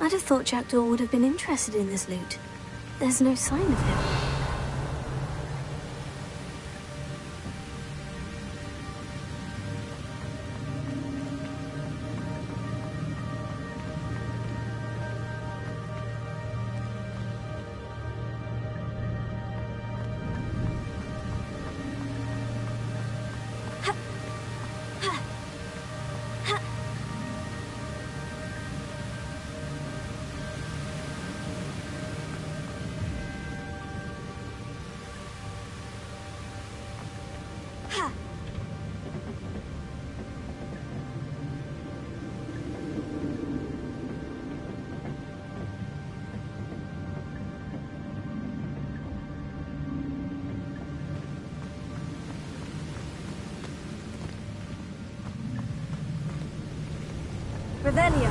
I'd have thought Jackdaw would have been interested in this loot. There's no sign of him. Revelio.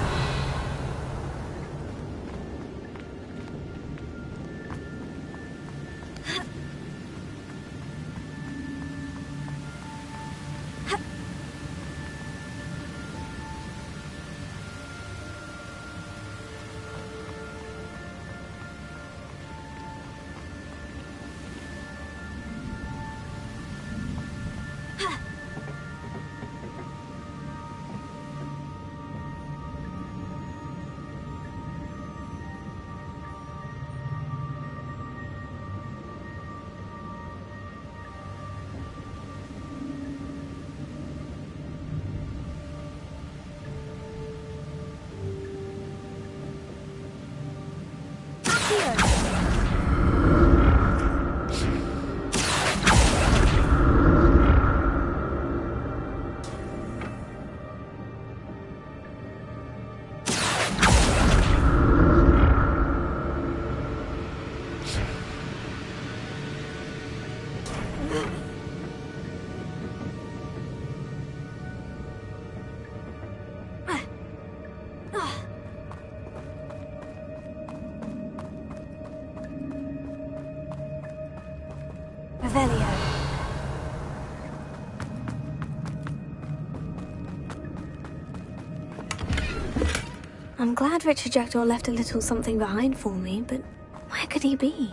I'm glad Richard Jackdaw left a little something behind for me, but where could he be?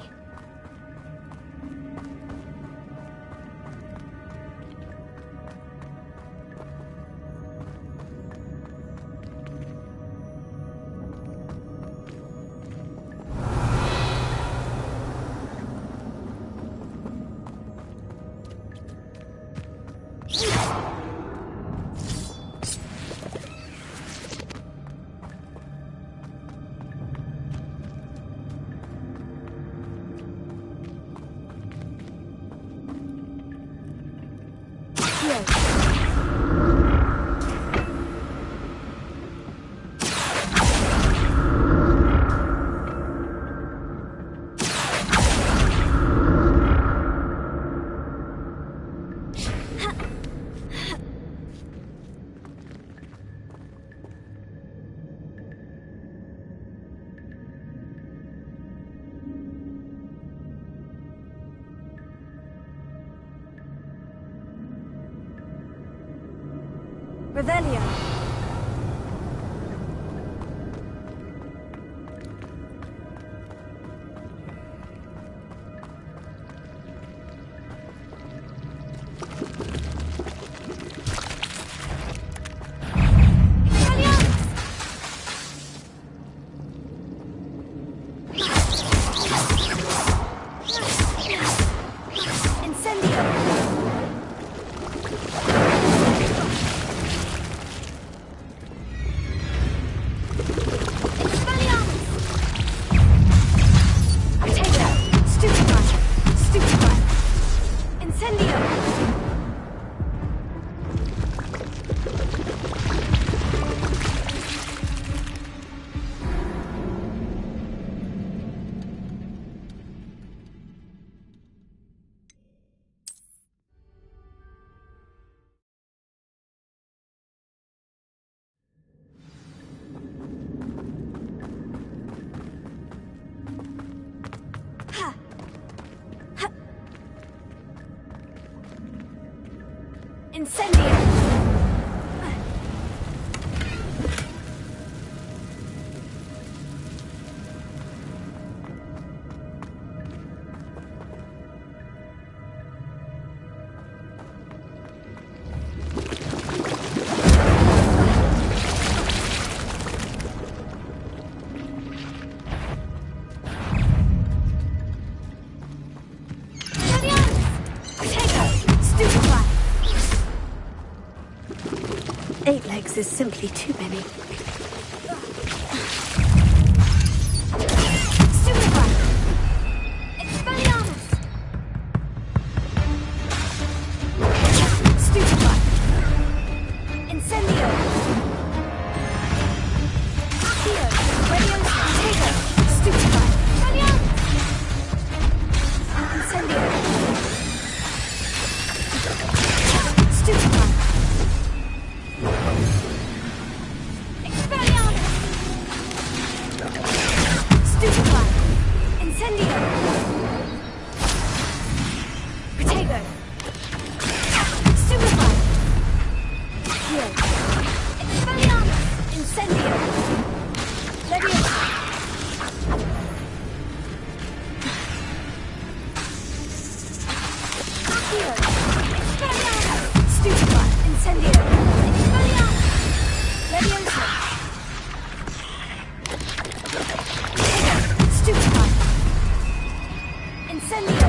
Revelio. Incendio! is simply too many. Stupefy! Expelliarmus! Stupefy! Incendio! Accio! Radiosa! Taker! Stupefy! Expelliarmus! Incendio! Stupefy! Expelliarmus! Stupefy! Incendio! Protego! Stupefy! Accio! Expelliarmus! Incendio! Leviosa! Accio! Expelliarmus! Stupefy! Incendio! Expelliarmus! Leviosa! Stupefy! Incendio!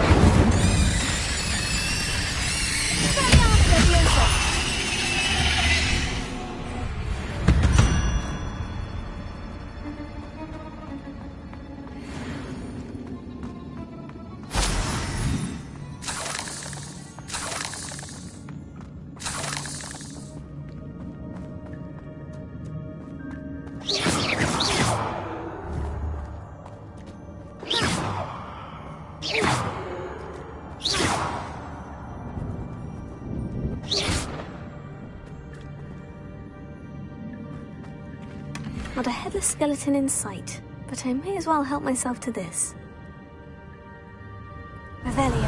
Expelliarmus! Leviosa! Not a headless skeleton in sight, but I may as well help myself to this. Revelio.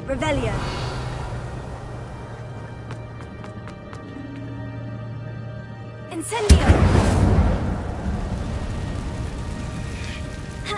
Revelio. Incendio. Ha.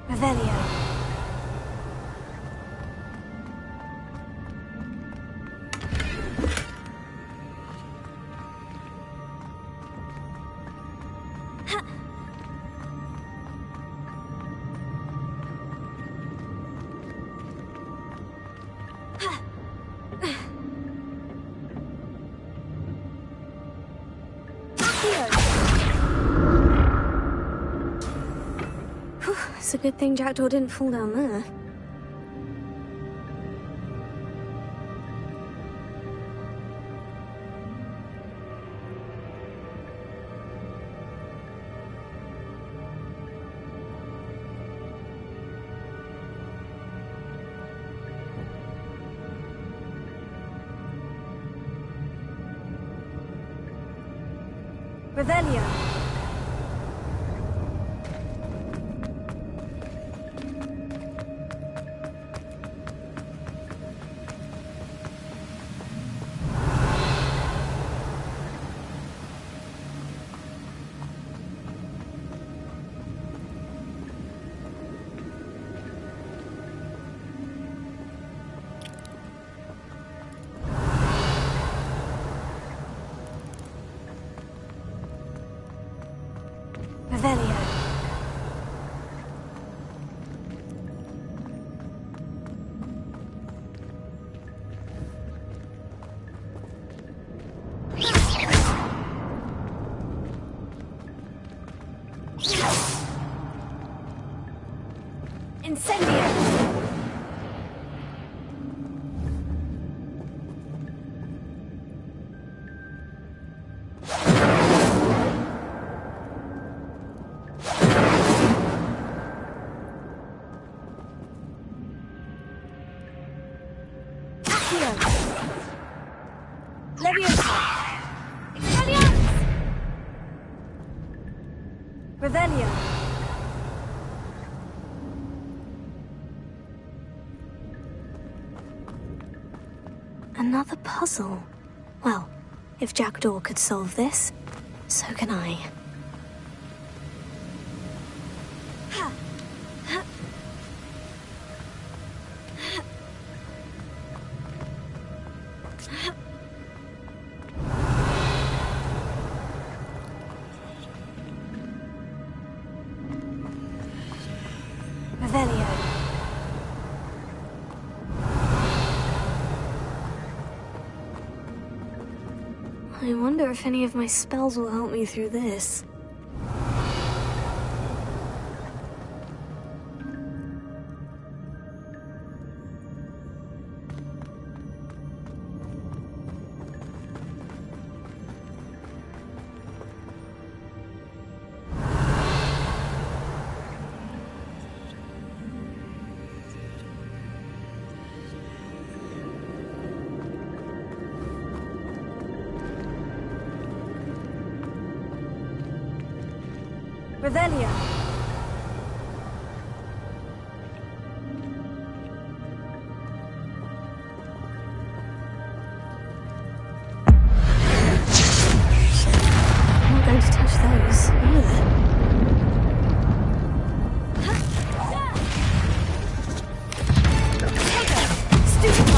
Revelio. It's a good thing Jackdaw didn't fall down there. Revelio. Revelio. Incendio. Leviosa! Expelliarmus! Revelio! Another puzzle. Well, if Jackdaw could solve this, so can I. Revelio. I wonder if any of my spells will help me through this. Revelio. I'm not going to touch those either. Stupefy.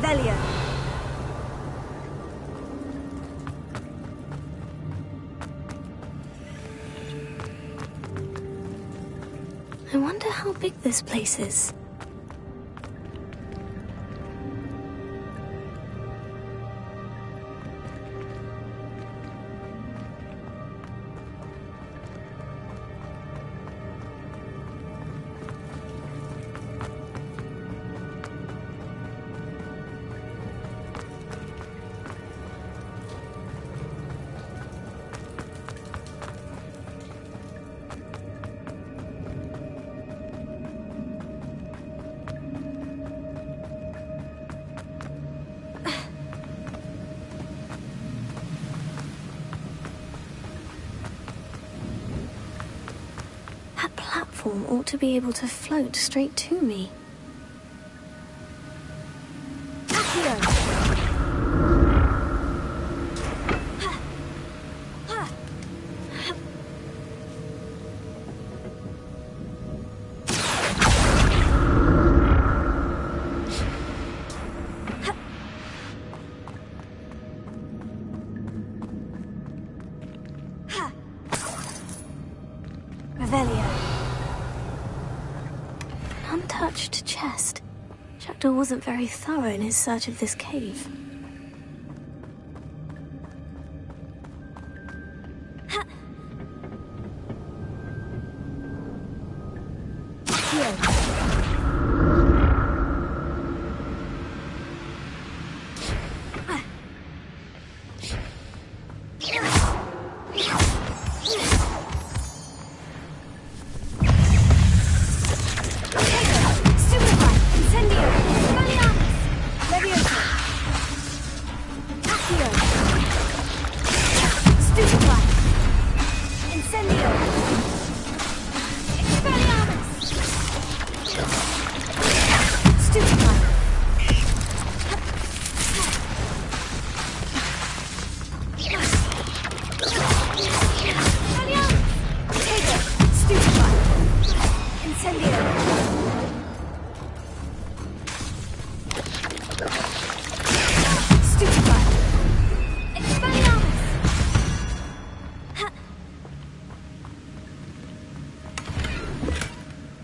Revelio. I wonder how big this place is. That platform ought to be able to float straight to me. Accio. Revelio. An untouched chest. Jackdaw wasn't very thorough in his search of this cave.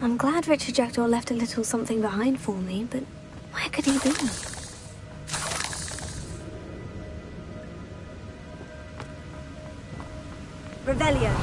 I'm glad Richard Jackdaw left a little something behind for me, but where could he be? Revelio.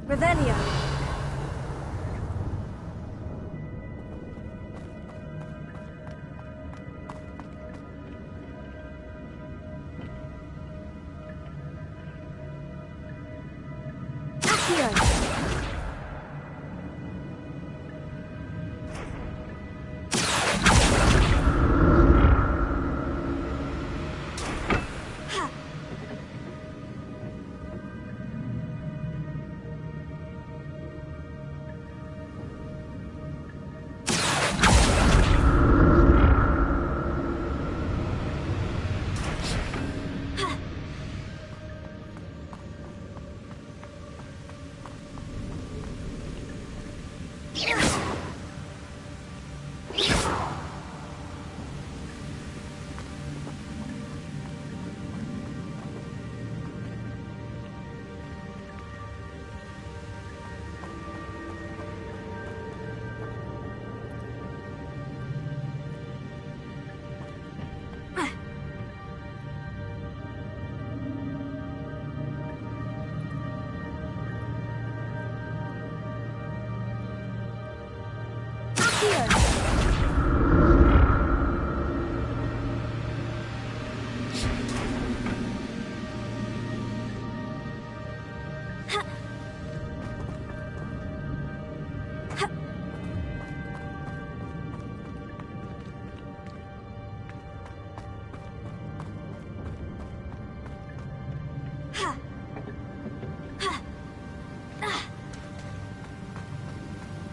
Revelio. Accio.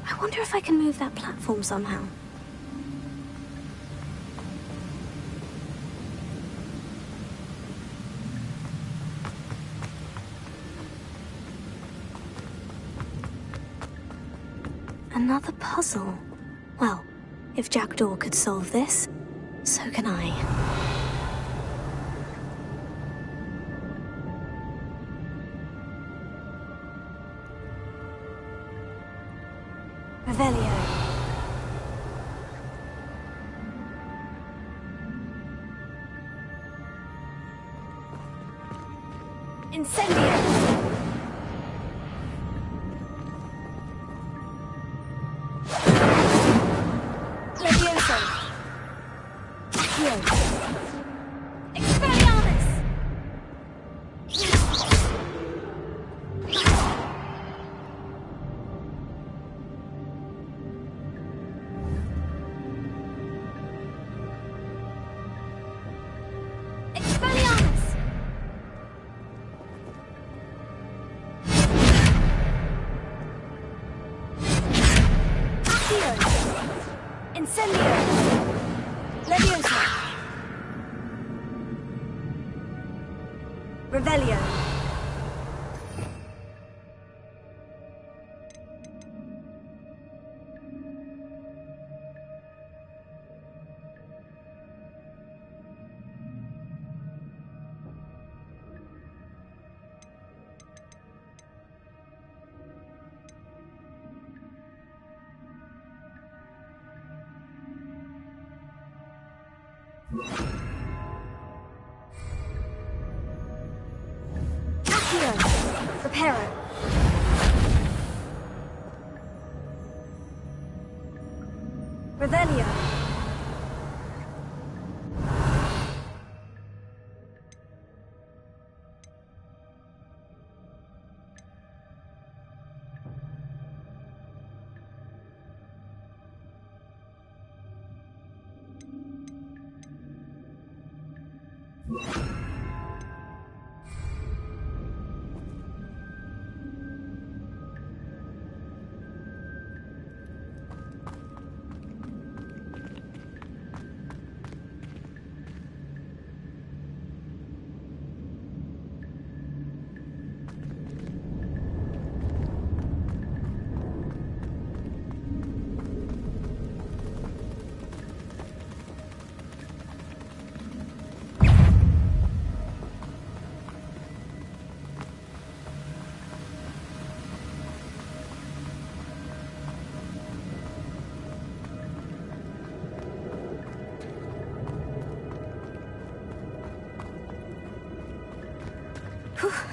I wonder if I can move that platform somehow. Another puzzle. Well, if Jackdaw could solve this, so can I. Revelio. Incendio. Levioso. Accio. Expelliarmus. Expelliarmus. Accio. Incendio. Levioso. Revelio. Accio. Reparo. Revelio.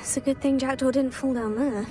It's a good thing Jackdaw didn't fall down there.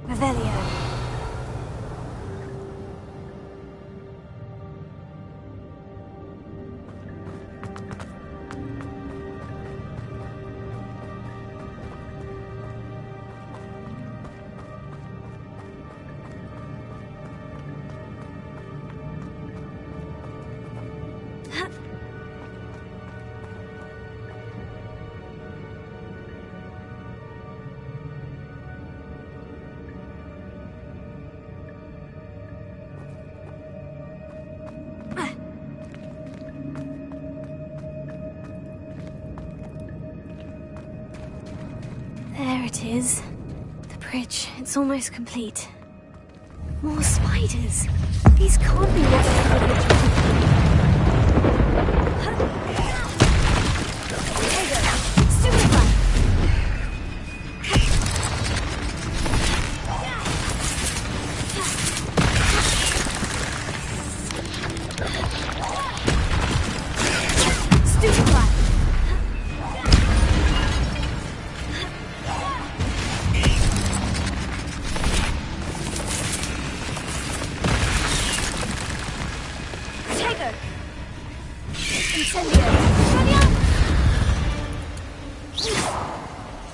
Revelio. There it is. The bridge, it's almost complete. More spiders. These can't be what the bridge.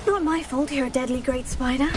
Not my fault you're a deadly great spider.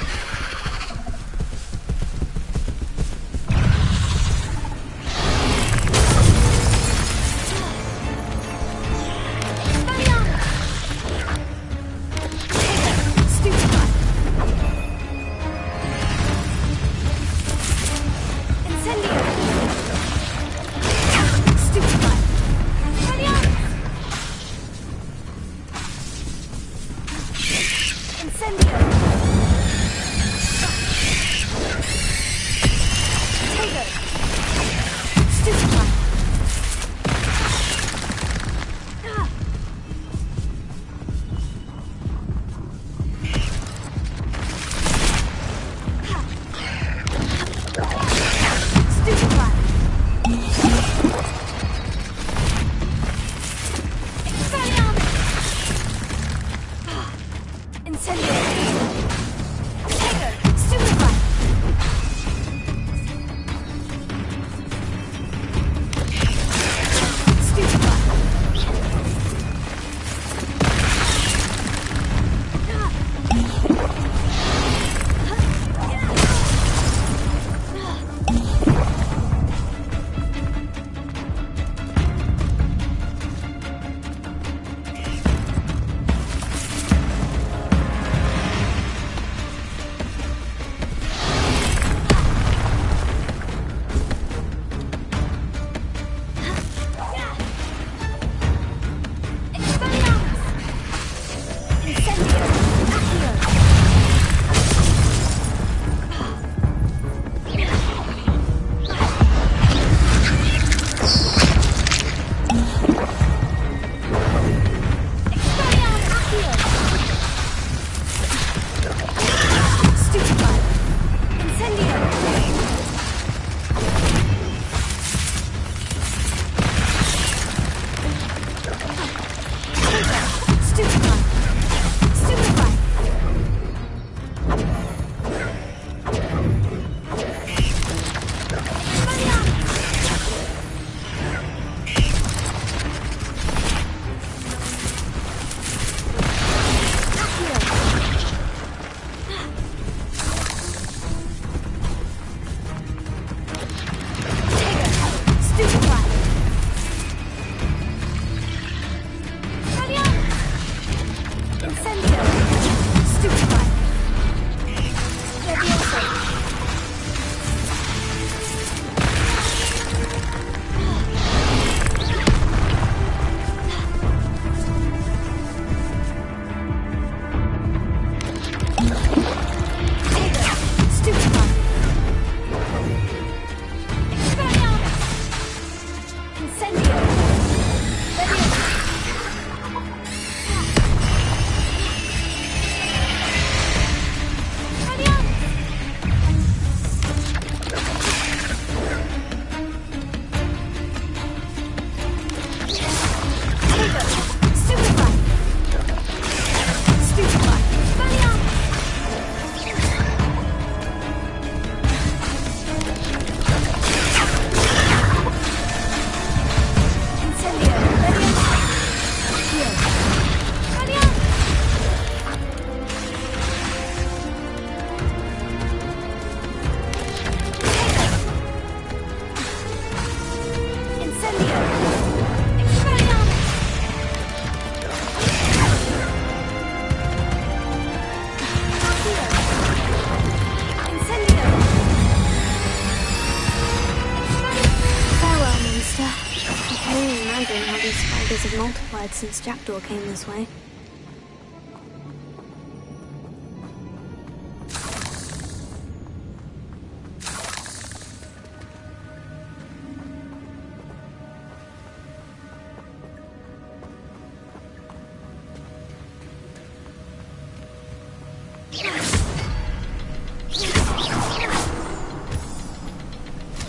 have multiplied since Jackdaw came this way.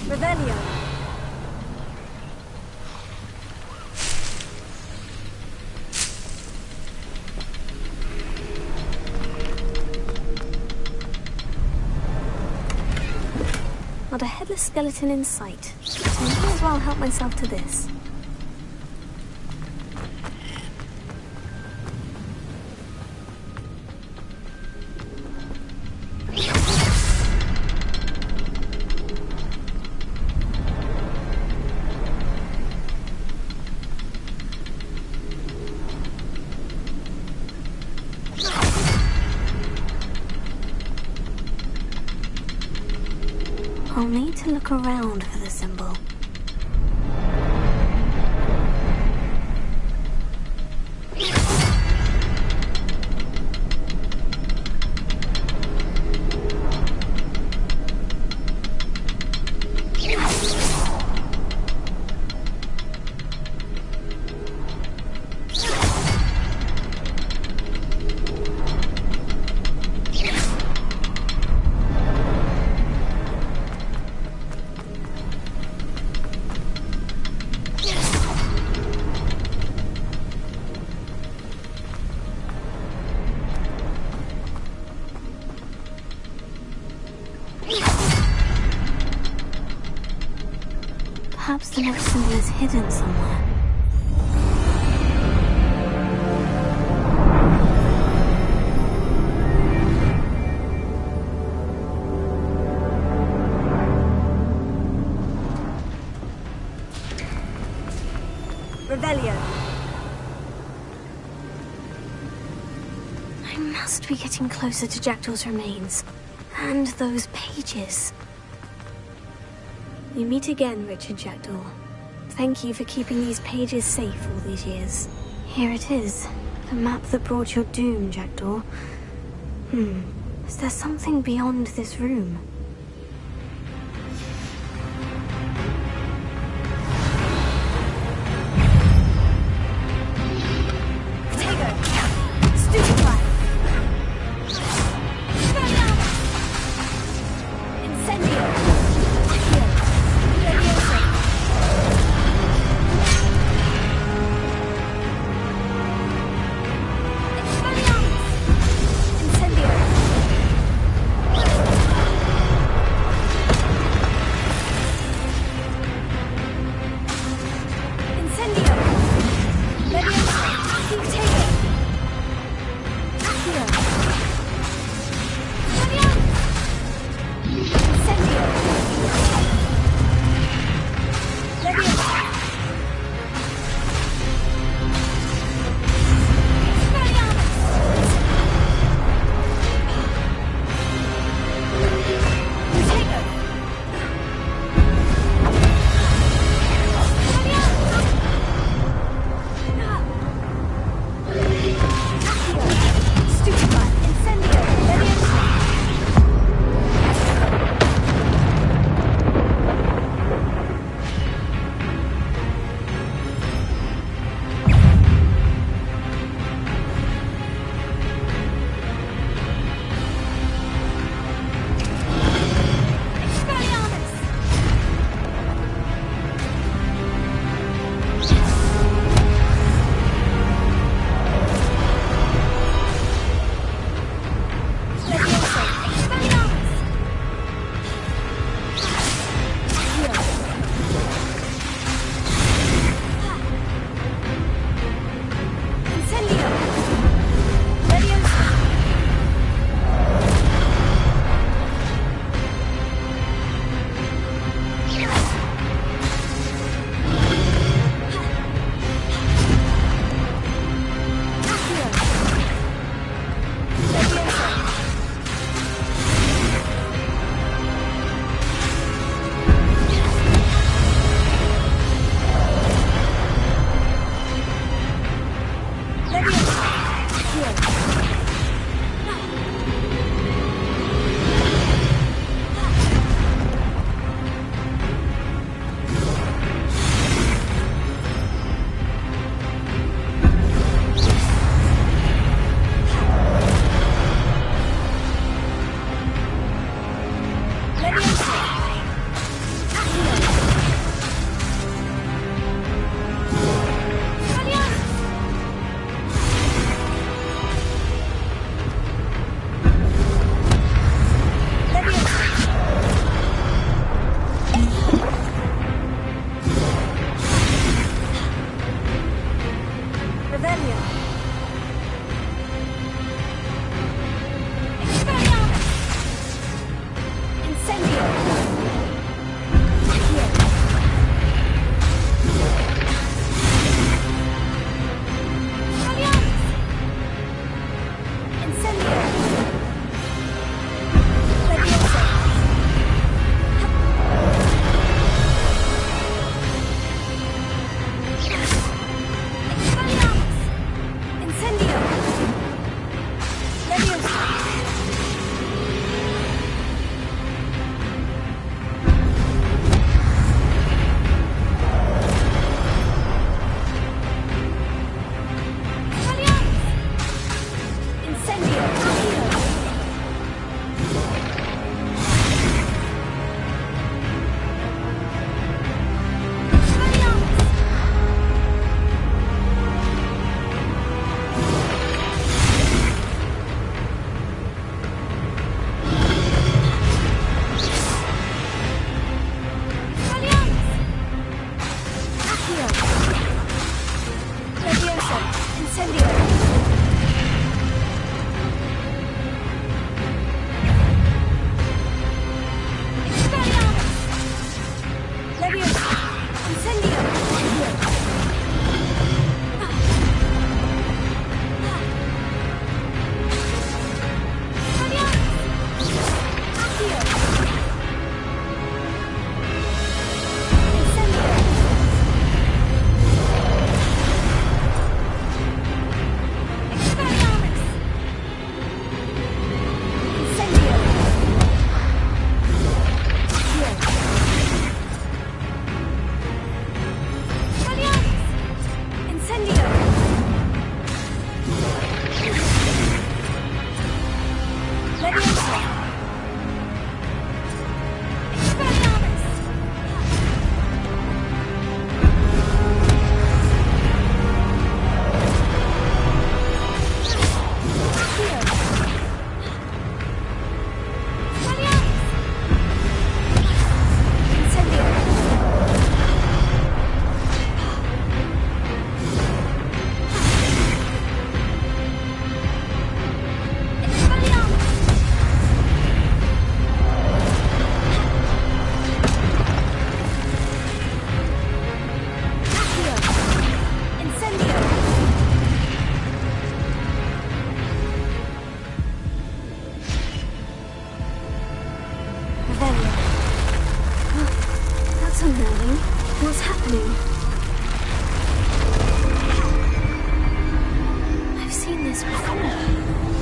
Revelio. Not a headless skeleton in sight. So I may as well help myself to this. I'll need to look around for the symbol. Perhaps the next symbol is hidden somewhere. Revelio. I must be getting closer to Jackdaw's remains. And those pages. We meet again, Richard Jackdaw. Thank you for keeping these pages safe all these years. Here it is. The map that brought your doom, Jackdaw. Is there something beyond this room?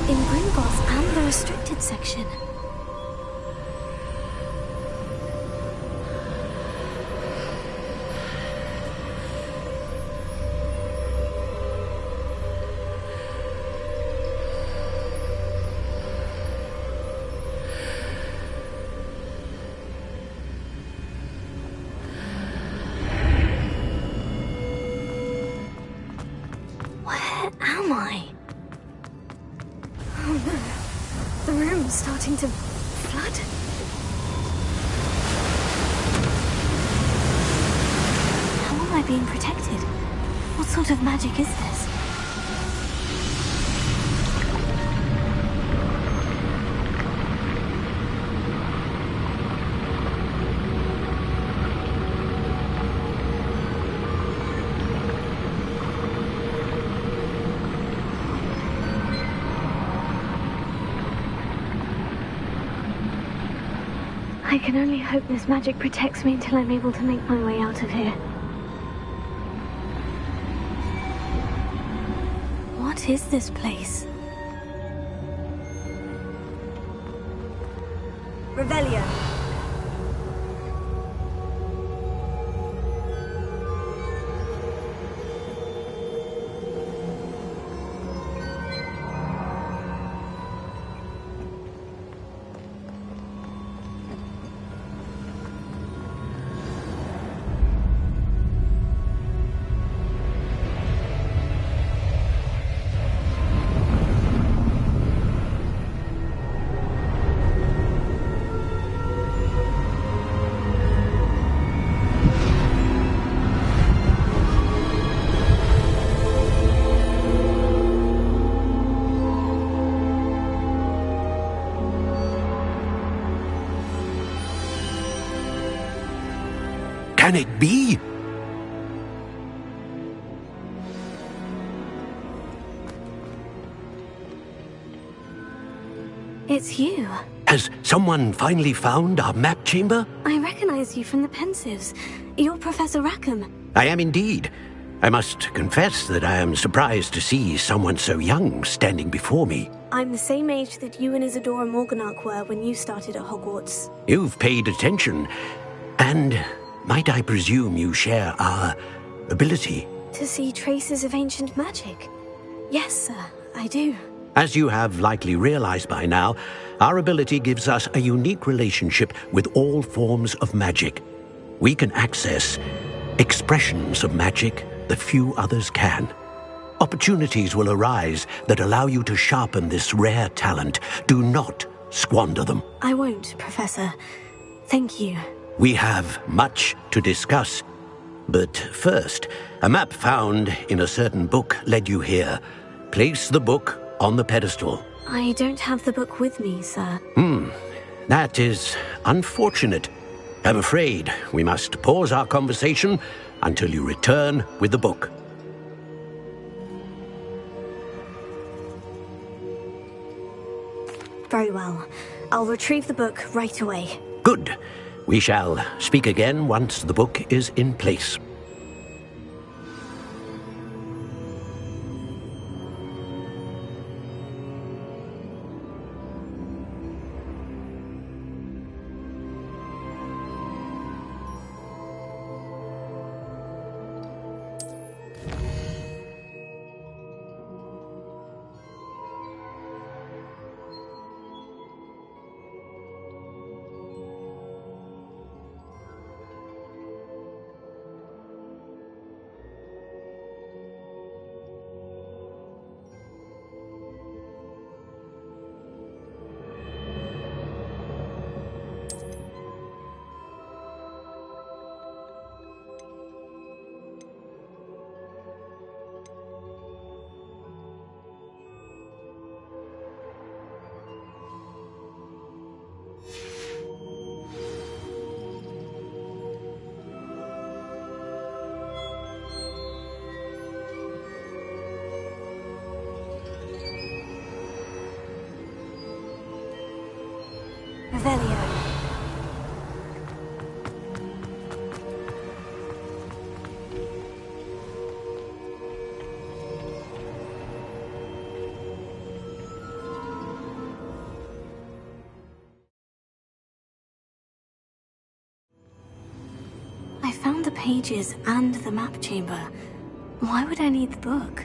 in Gringotts and the restricted section. Where am I? Oh no. The room's starting to flood. How am I being protected? What sort of magic is this? I can only hope this magic protects me until I'm able to make my way out of here. What is this place? Revelio. Can it be? It's you. Has someone finally found our map chamber? I recognize you from the Pensives. You're Professor Rackham. I am indeed. I must confess that I am surprised to see someone so young standing before me. I'm the same age that you and Isadora Morganach were when you started at Hogwarts. You've paid attention, and might I presume you share our ability? To see traces of ancient magic? Yes, sir, I do. As you have likely realized by now, our ability gives us a unique relationship with all forms of magic. We can access expressions of magic that few others can. Opportunities will arise that allow you to sharpen this rare talent. Do not squander them. I won't, Professor. Thank you. We have much to discuss. But first, a map found in a certain book led you here. Place the book on the pedestal. I don't have the book with me, sir. That is unfortunate. I'm afraid we must pause our conversation until you return with the book. Very well. I'll retrieve the book right away. Good. We shall speak again once the book is in place. Revelio. found the pages and the map chamber. Why would I need the book?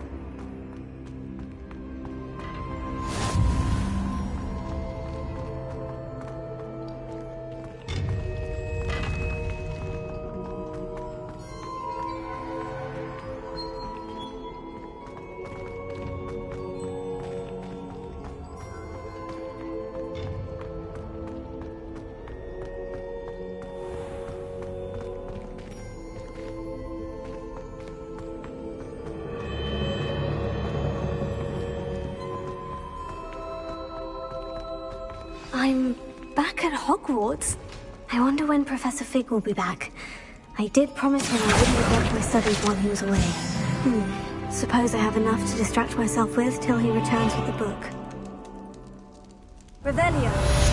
I'm back at Hogwarts. I wonder when Professor Fig will be back. I did promise him I wouldn't neglect my studies while he was away. Suppose I have enough to distract myself with till he returns with the book. Revelio.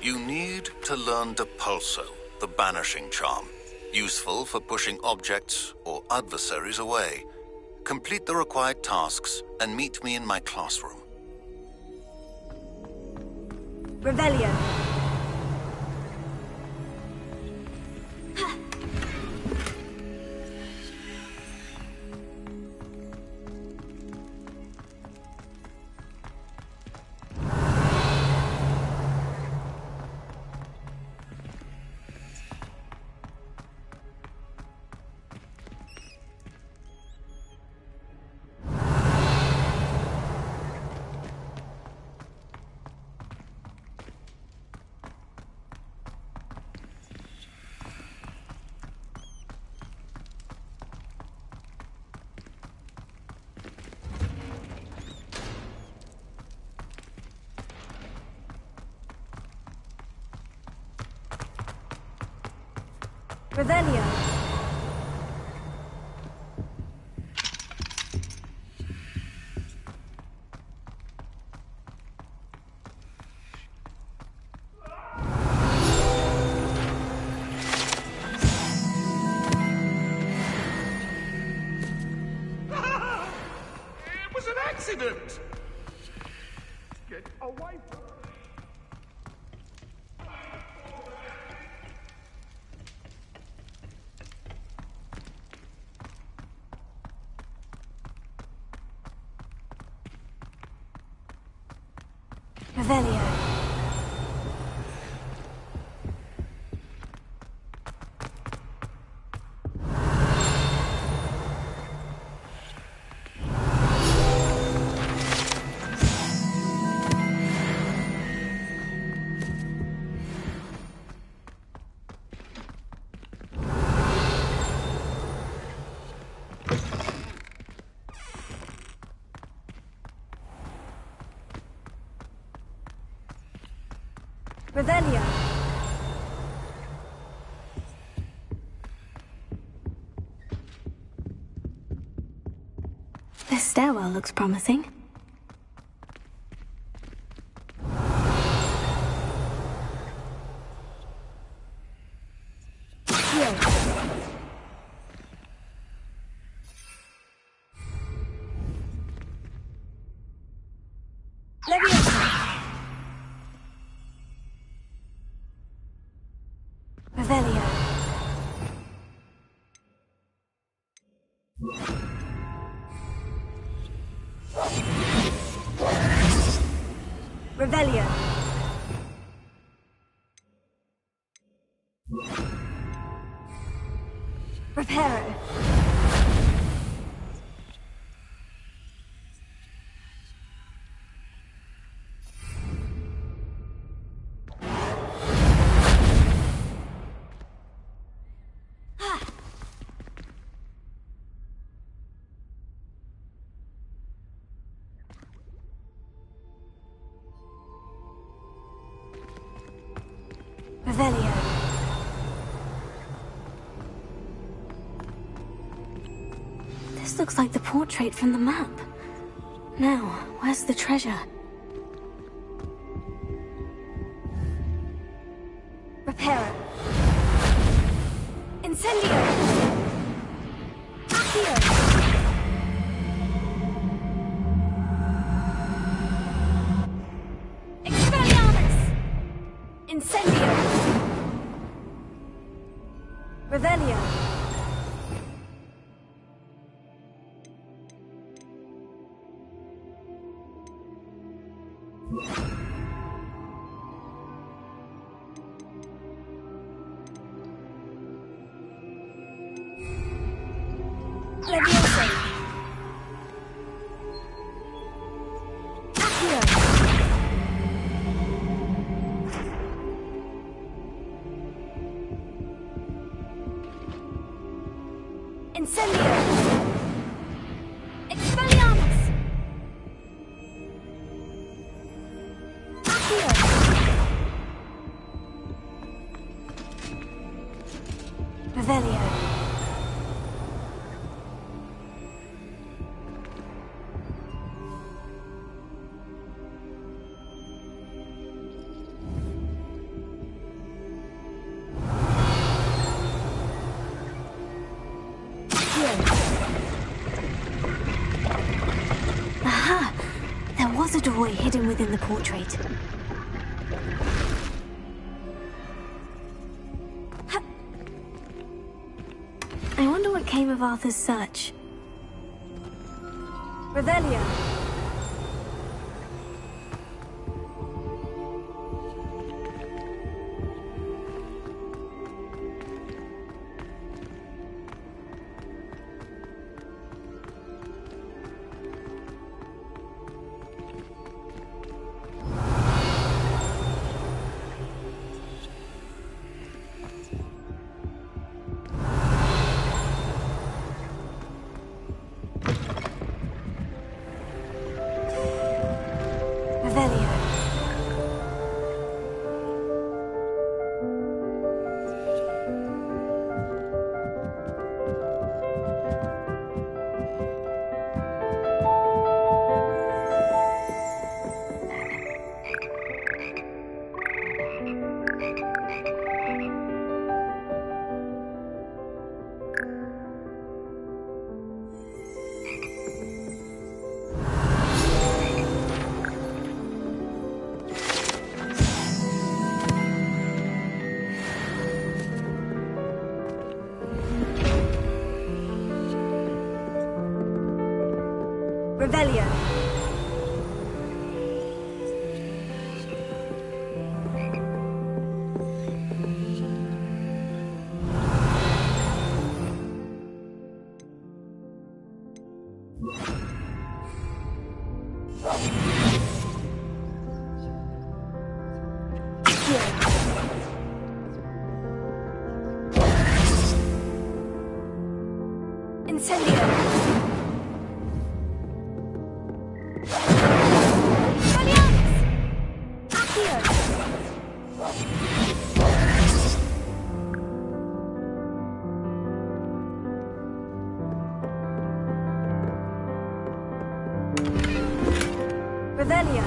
You need to learn Depulso, the banishing charm, useful for pushing objects or adversaries away. Complete the required tasks and meet me in my classroom. Revelio. Revelio. It was an accident! Get away from Revelio. Revelio. This stairwell looks promising. Here. Leviosa. Revelio. Revelio. Reparo. Revelio. This looks like the portrait from the map. Now, where's the treasure? Reparo. Incendio. Accio. Expelliarmus. Incendio. Revelio. Leviosa. Accio. Incendio. Expelliarmus. Accio. Revelio. Aha! There was a doorway hidden within the portrait. I wonder what came of Arthur's search. Revelio. Revelio. Incendio. Revelio.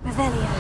Revelio.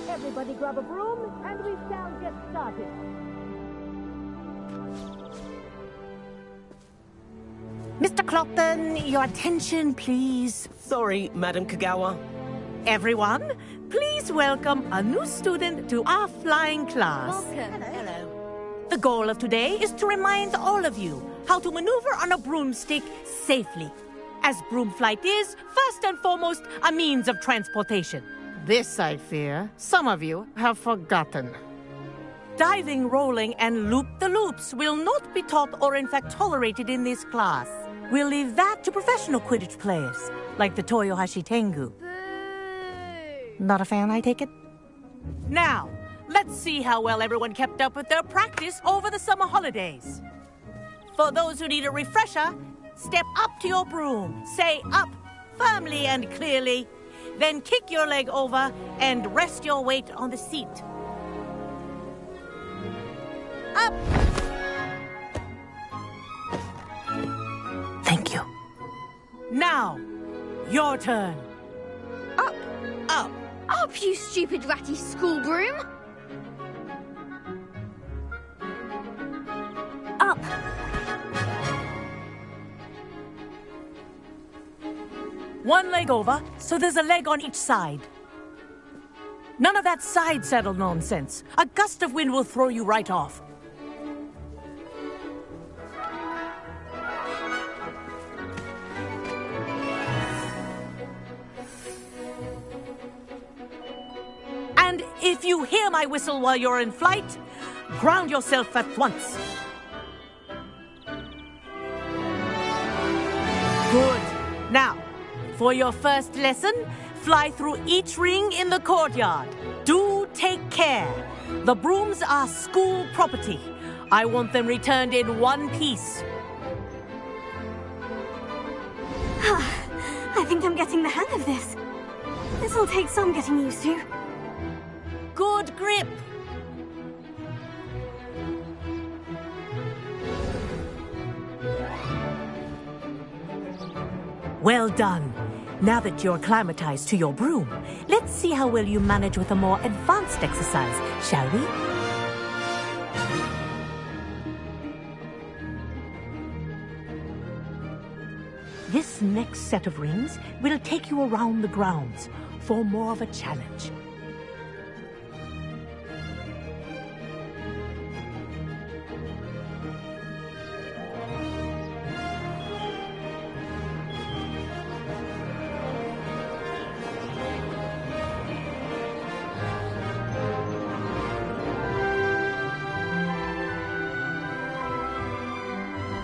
Everybody grab a broom, and we shall get started. Mr. Clopton, your attention, please. Sorry, Madam Kagawa. Everyone, please welcome a new student to our flying class. Welcome. Hello. The goal of today is to remind all of you how to maneuver on a broomstick safely, as broom flight is, first and foremost, a means of transportation. This, I fear, some of you have forgotten. Diving, rolling, and loop-the-loops will not be taught or in fact tolerated in this class. We'll leave that to professional Quidditch players, like the Toyohashi Tengu. Not a fan, I take it? Now, let's see how well everyone kept up with their practice over the summer holidays. For those who need a refresher, step up to your broom, say up firmly and clearly, then kick your leg over and rest your weight on the seat. Up! Thank you. Now, your turn. Up. Up. Up, you stupid ratty school broom. Up. One leg over, so there's a leg on each side. None of that side saddle nonsense. A gust of wind will throw you right off. And if you hear my whistle while you're in flight, ground yourself at once. Good. Now, for your first lesson, fly through each ring in the courtyard. Do take care. The brooms are school property. I want them returned in one piece. I think I'm getting the hang of this. This'll take some getting used to. Good grip. Well done. Now that you're acclimatized to your broom, let's see how well you manage with a more advanced exercise, shall we? This next set of rings will take you around the grounds for more of a challenge.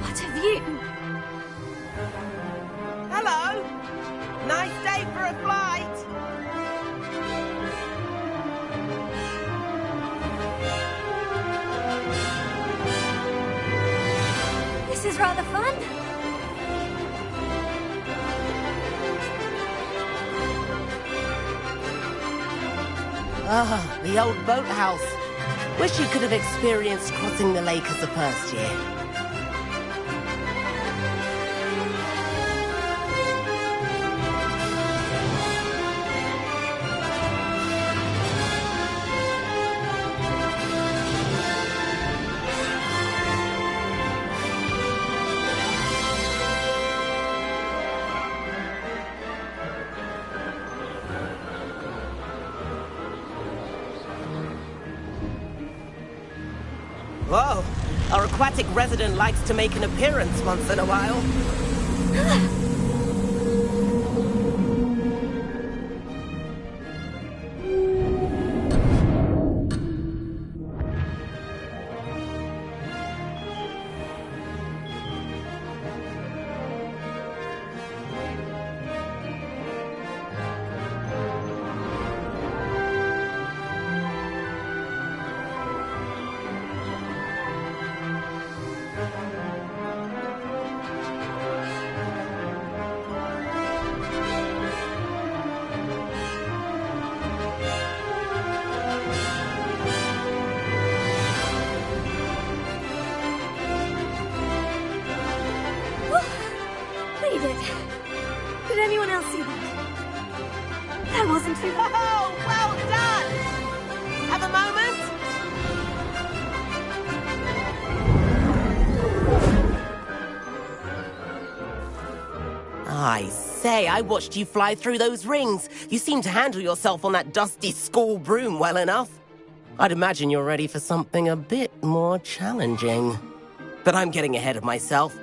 What a view! Hello! Nice day for a flight! This is rather fun. Ah, the old boathouse. Wish you could have experienced crossing the lake as a first year. Whoa! Our aquatic resident likes to make an appearance once in a while. We did. Did anyone else see that? That wasn't too bad. Oh, well done! Have a moment? I say, I watched you fly through those rings. You seem to handle yourself on that dusty school broom well enough. I'd imagine you're ready for something a bit more challenging. But I'm getting ahead of myself.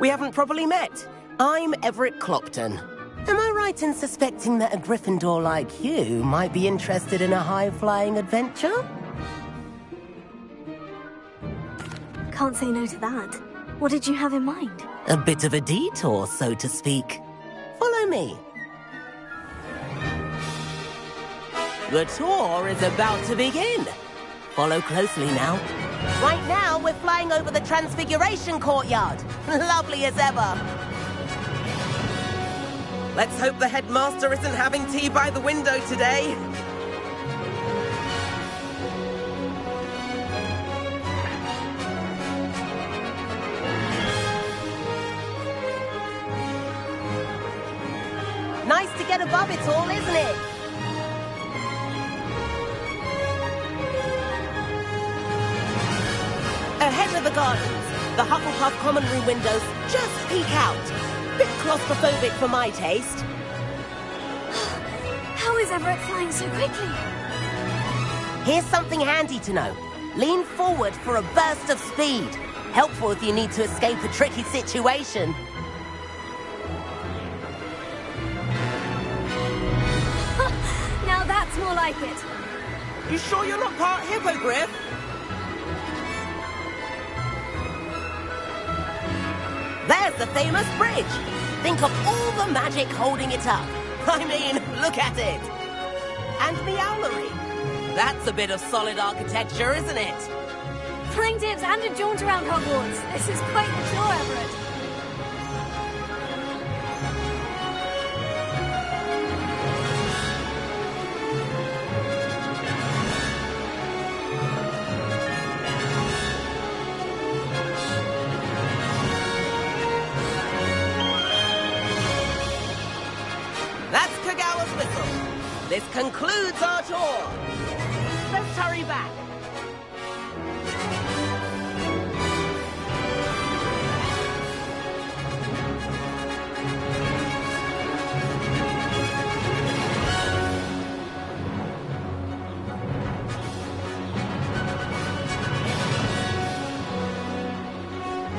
We haven't properly met. I'm Everett Clopton. Am I right in suspecting that a Gryffindor like you might be interested in a high-flying adventure? Can't say no to that. What did you have in mind? A bit of a detour, so to speak. Follow me. The tour is about to begin. Follow closely now. Right now, we're flying over the Transfiguration Courtyard. Lovely as ever. Let's hope the headmaster isn't having tea by the window today. Nice to get above it all, isn't it? Ahead of the gardens, the Hufflepuff common room windows just peek out. Bit claustrophobic for my taste. How is Everett flying so quickly? Here's something handy to know. Lean forward for a burst of speed. Helpful if you need to escape a tricky situation. Now that's more like it. You sure you're not part hippogriff? There's the famous bridge. Think of all the magic holding it up. I mean, look at it. And the owlery. That's a bit of solid architecture, isn't it? Flying dips and a jaunt around Hogwarts. This is quite the tour, Everett. This concludes our tour. Let's hurry back.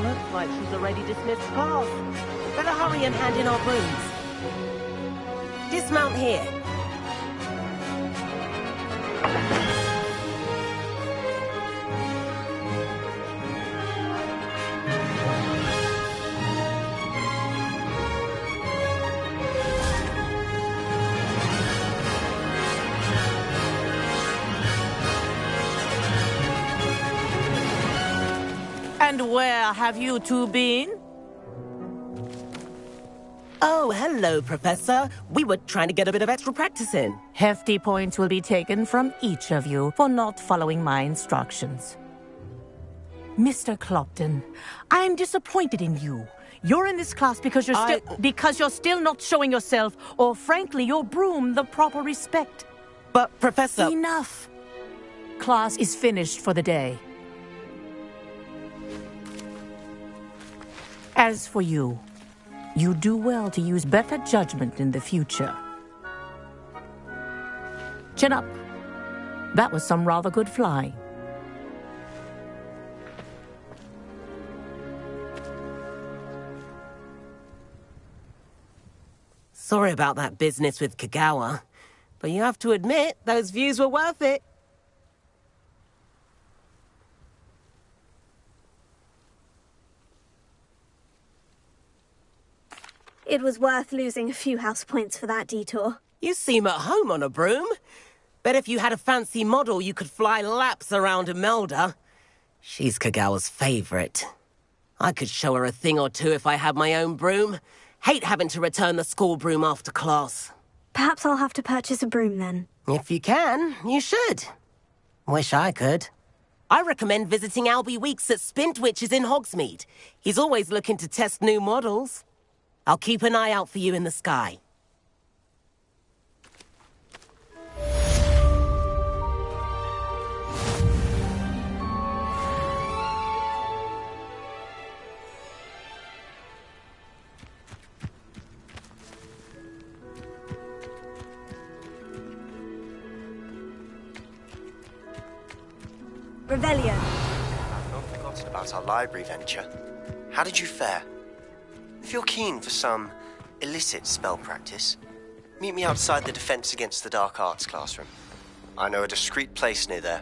Looks like she's already dismissed class. Better hurry and hand in our brooms. Dismount here. And where have you two been? Oh, hello, Professor. We were trying to get a bit of extra practice in. Hefty points will be taken from each of you for not following my instructions. Mr. Clopton, I'm disappointed in you. You're in this class because you're still not showing yourself, or frankly, your broom the proper respect. But, Professor... Enough. Class is finished for the day. As for you, you do well to use better judgment in the future. Chin up. That was some rather good flying. Sorry about that business with Kagawa, but you have to admit, those views were worth it. It was worth losing a few house points for that detour. You seem at home on a broom. Bet if you had a fancy model, you could fly laps around Imelda. She's Kagawa's favorite. I could show her a thing or two if I had my own broom. Hate having to return the school broom after class. Perhaps I'll have to purchase a broom then. If you can, you should. Wish I could. I recommend visiting Albie Weeks at Spintwitches in Hogsmeade. He's always looking to test new models. I'll keep an eye out for you in the sky. Revelio. I've not forgotten about our library venture. How did you fare? If you're keen for some illicit spell practice, meet me outside the Defense Against the Dark Arts classroom. I know a discreet place near there.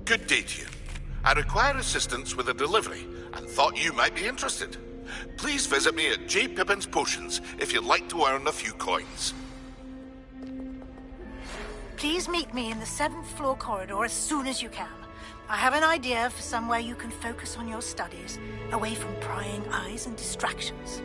Good day to you. I require assistance with a delivery and thought you might be interested. Please visit me at J. Pippin's Potions if you'd like to earn a few coins. Please meet me in the 7th floor corridor as soon as you can. I have an idea for somewhere you can focus on your studies, away from prying eyes and distractions.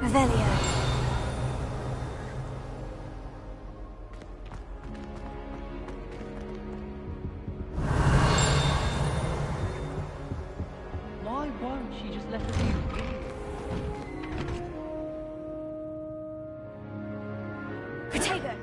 Revelio. Why won't she just let us use it? Protego!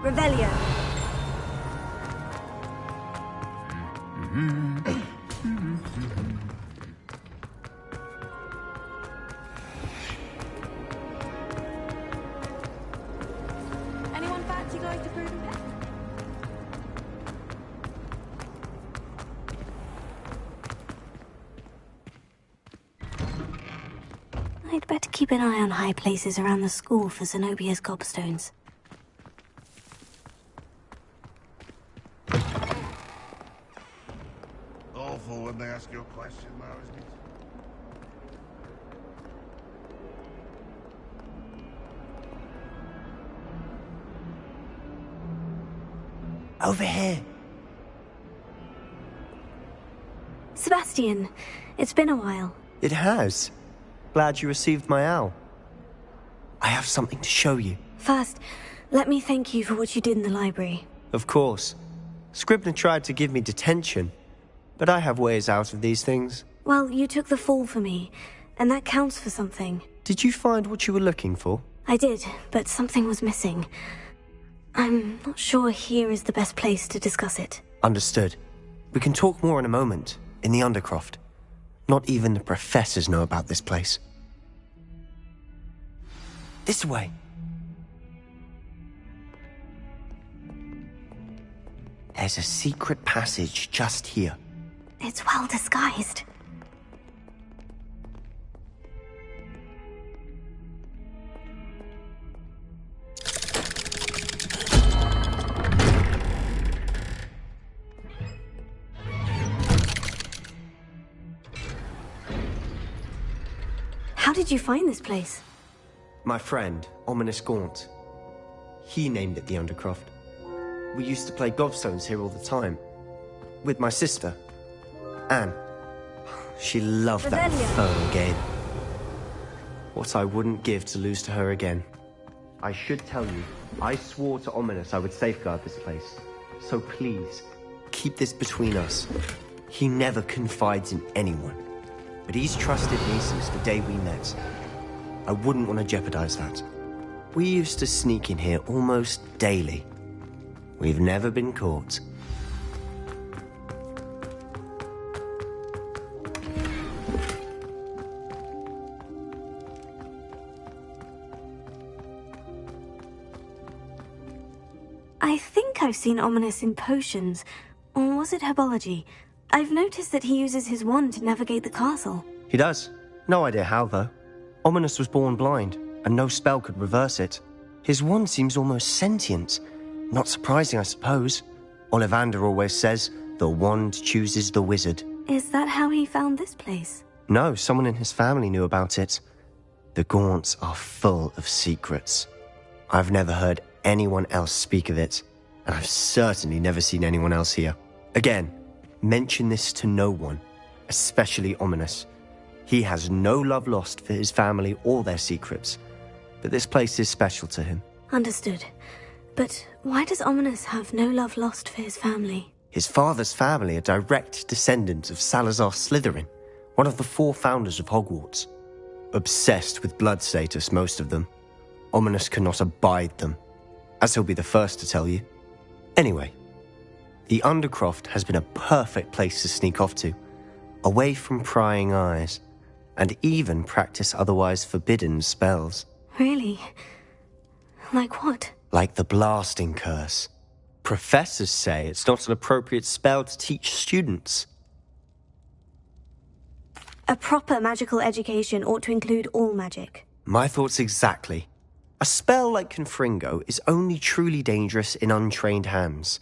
Revelio. Anyone fancy going to prove it? I'd better keep an eye on high places around the school for Zenobia's gobstones. Awful when they ask you a question, though, isn't it? Over here. Sebastian, it's been a while. It has. Glad you received my owl. I have something to show you. First, let me thank you for what you did in the library. Of course. Scribner tried to give me detention, but I have ways out of these things. Well, you took the fall for me, and that counts for something. Did you find what you were looking for? I did, but something was missing. I'm not sure here is the best place to discuss it. Understood. We can talk more in a moment, in the Undercroft. Not even the professors know about this place. This way. There's a secret passage just here. It's well disguised. did you find this place? My friend, Ominous Gaunt. He named it the Undercroft. We used to play gobstones here all the time. With my sister, Anne. She loved that phone game. What I wouldn't give to lose to her again. I should tell you, I swore to Ominous I would safeguard this place. So please, keep this between us. He never confides in anyone. But he's trusted me since the day we met. I wouldn't want to jeopardize that. We used to sneak in here almost daily. We've never been caught. I think I've seen Ominous in potions. Or was it herbology? I've noticed that he uses his wand to navigate the castle. He does. No idea how, though. Ominous was born blind, and no spell could reverse it. His wand seems almost sentient. Not surprising, I suppose. Ollivander always says, the wand chooses the wizard. Is that how he found this place? No, someone in his family knew about it. The Gaunts are full of secrets. I've never heard anyone else speak of it, and I've certainly never seen anyone else here. Again, mention this to no one, especially Ominous. He has no love lost for his family or their secrets, but this place is special to him. Understood. But why does Ominous have no love lost for his family? His father's family are direct descendants of Salazar Slytherin, one of the 4 founders of Hogwarts. Obsessed with blood status, most of them. Ominous cannot abide them, as he'll be the first to tell you. Anyway, the Undercroft has been a perfect place to sneak off to, away from prying eyes, and even practice otherwise forbidden spells. Really? Like what? Like the blasting curse. Professors say it's not an appropriate spell to teach students. A proper magical education ought to include all magic. My thoughts exactly. A spell like Confringo is only truly dangerous in untrained hands.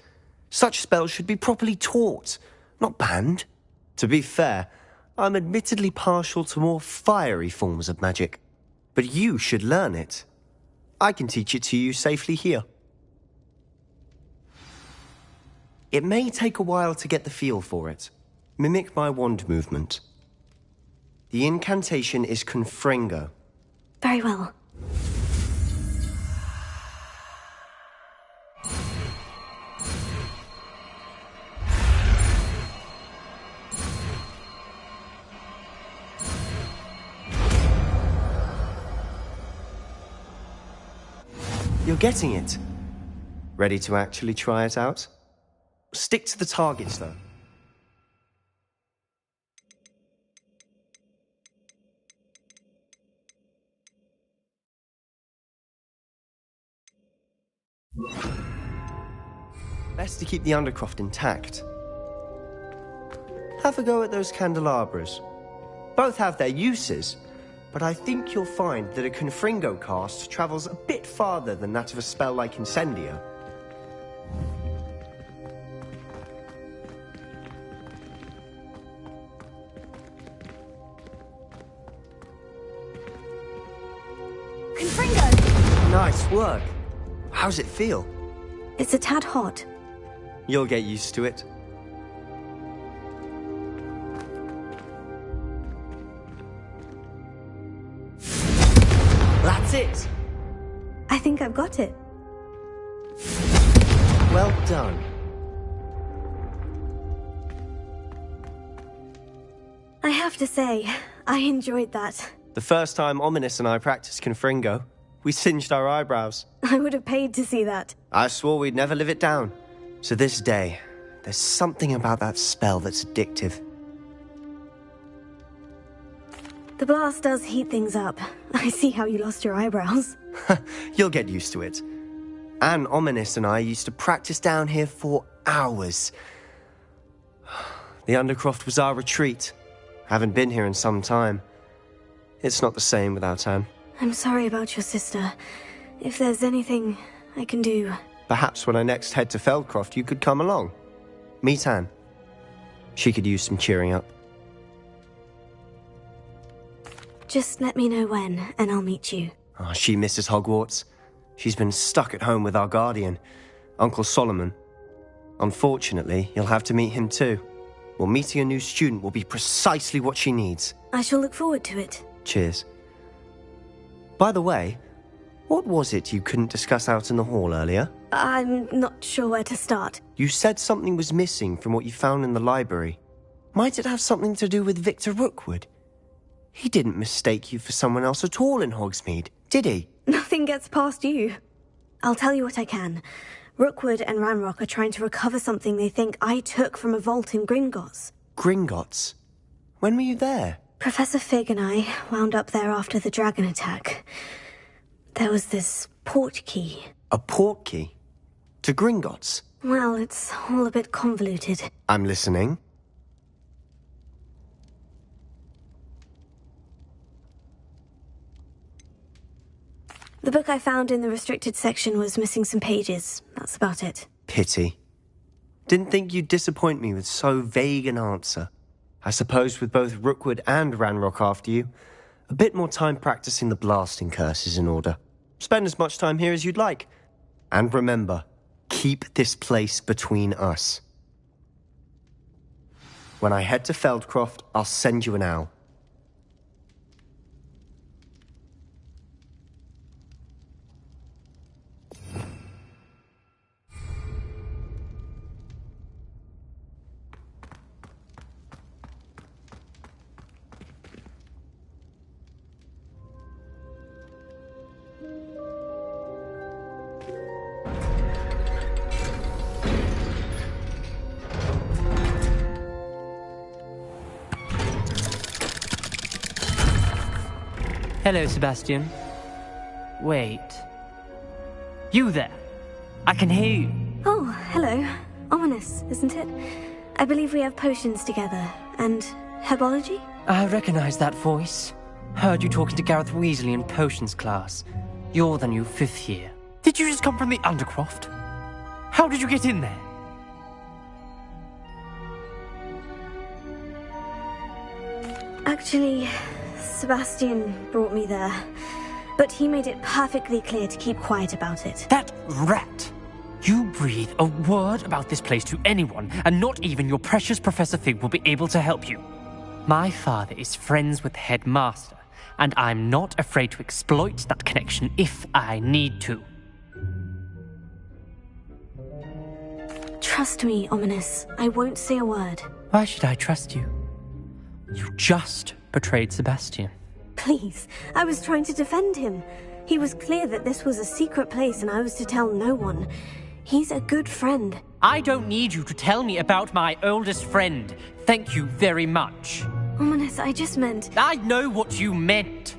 Such spells should be properly taught, not banned. To be fair, I'm admittedly partial to more fiery forms of magic. But you should learn it. I can teach it to you safely here. It may take a while to get the feel for it. Mimic my wand movement. The incantation is Confringo. Very well. You're getting it. Ready to actually try it out? Stick to the targets, though. Best to keep the Undercroft intact. Have a go at those candelabras. Both have their uses, but I think you'll find that a Confringo cast travels a bit farther than that of a spell like Incendio. Confringo! Nice work. How's it feel? It's a tad hot. You'll get used to it. That's it! I think I've got it. Well done. I have to say, I enjoyed that. The first time Ominous and I practiced Confringo, we singed our eyebrows. I would have paid to see that. I swore we'd never live it down. To this day, there's something about that spell that's addictive. The blast does heat things up. I see how you lost your eyebrows. You'll get used to it. Anne, Ominous and I used to practice down here for hours. The Undercroft was our retreat. Haven't been here in some time. It's not the same without Anne. I'm sorry about your sister. If there's anything I can do... Perhaps when I next head to Feldcroft, you could come along. Meet Anne. She could use some cheering up. Just let me know when, and I'll meet you. Oh, she misses Hogwarts. She's been stuck at home with our guardian, Uncle Solomon. Unfortunately, you'll have to meet him too. Well, meeting a new student will be precisely what she needs. I shall look forward to it. Cheers. By the way, what was it you couldn't discuss out in the hall earlier? I'm not sure where to start. You said something was missing from what you found in the library. Might it have something to do with Victor Rookwood? He didn't mistake you for someone else at all in Hogsmeade, did he? Nothing gets past you. I'll tell you what I can. Rookwood and Ranrock are trying to recover something they think I took from a vault in Gringotts. Gringotts? When were you there? Professor Fig and I wound up there after the dragon attack. There was this port key. A port key? To Gringotts? Well, it's all a bit convoluted. I'm listening. The book I found in the restricted section was missing some pages. That's about it. Pity. Didn't think you'd disappoint me with so vague an answer. I suppose with both Rookwood and Ranrock after you, a bit more time practicing the blasting curse is in order. Spend as much time here as you'd like. And remember, keep this place between us. When I head to Feldcroft, I'll send you an owl. Hello, Sebastian. Wait. You there? I can hear you. Oh, hello. Ominous, isn't it? I believe we have potions together. And herbology? I recognize that voice. Heard you talking to Gareth Weasley in potions class. You're the new 5th year. Did you just come from the Undercroft? How did you get in there? Actually, Sebastian brought me there. But he made it perfectly clear to keep quiet about it. That rat! You breathe a word about this place to anyone, and not even your precious Professor Fig will be able to help you. My father is friends with the headmaster, and I'm not afraid to exploit that connection if I need to. Trust me, Ominous. I won't say a word. Why should I trust you? You just betrayed Sebastian. Please, I was trying to defend him. He was clear that this was a secret place and I was to tell no one. He's a good friend. I don't need you to tell me about my oldest friend. Thank you very much. Ominous, I just meant... I know what you meant.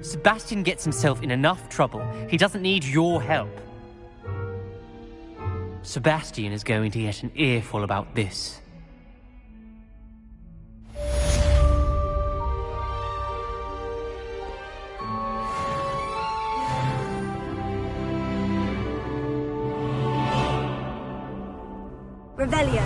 Sebastian gets himself in enough trouble. He doesn't need your help. Sebastian is going to get an earful about this. Revelio.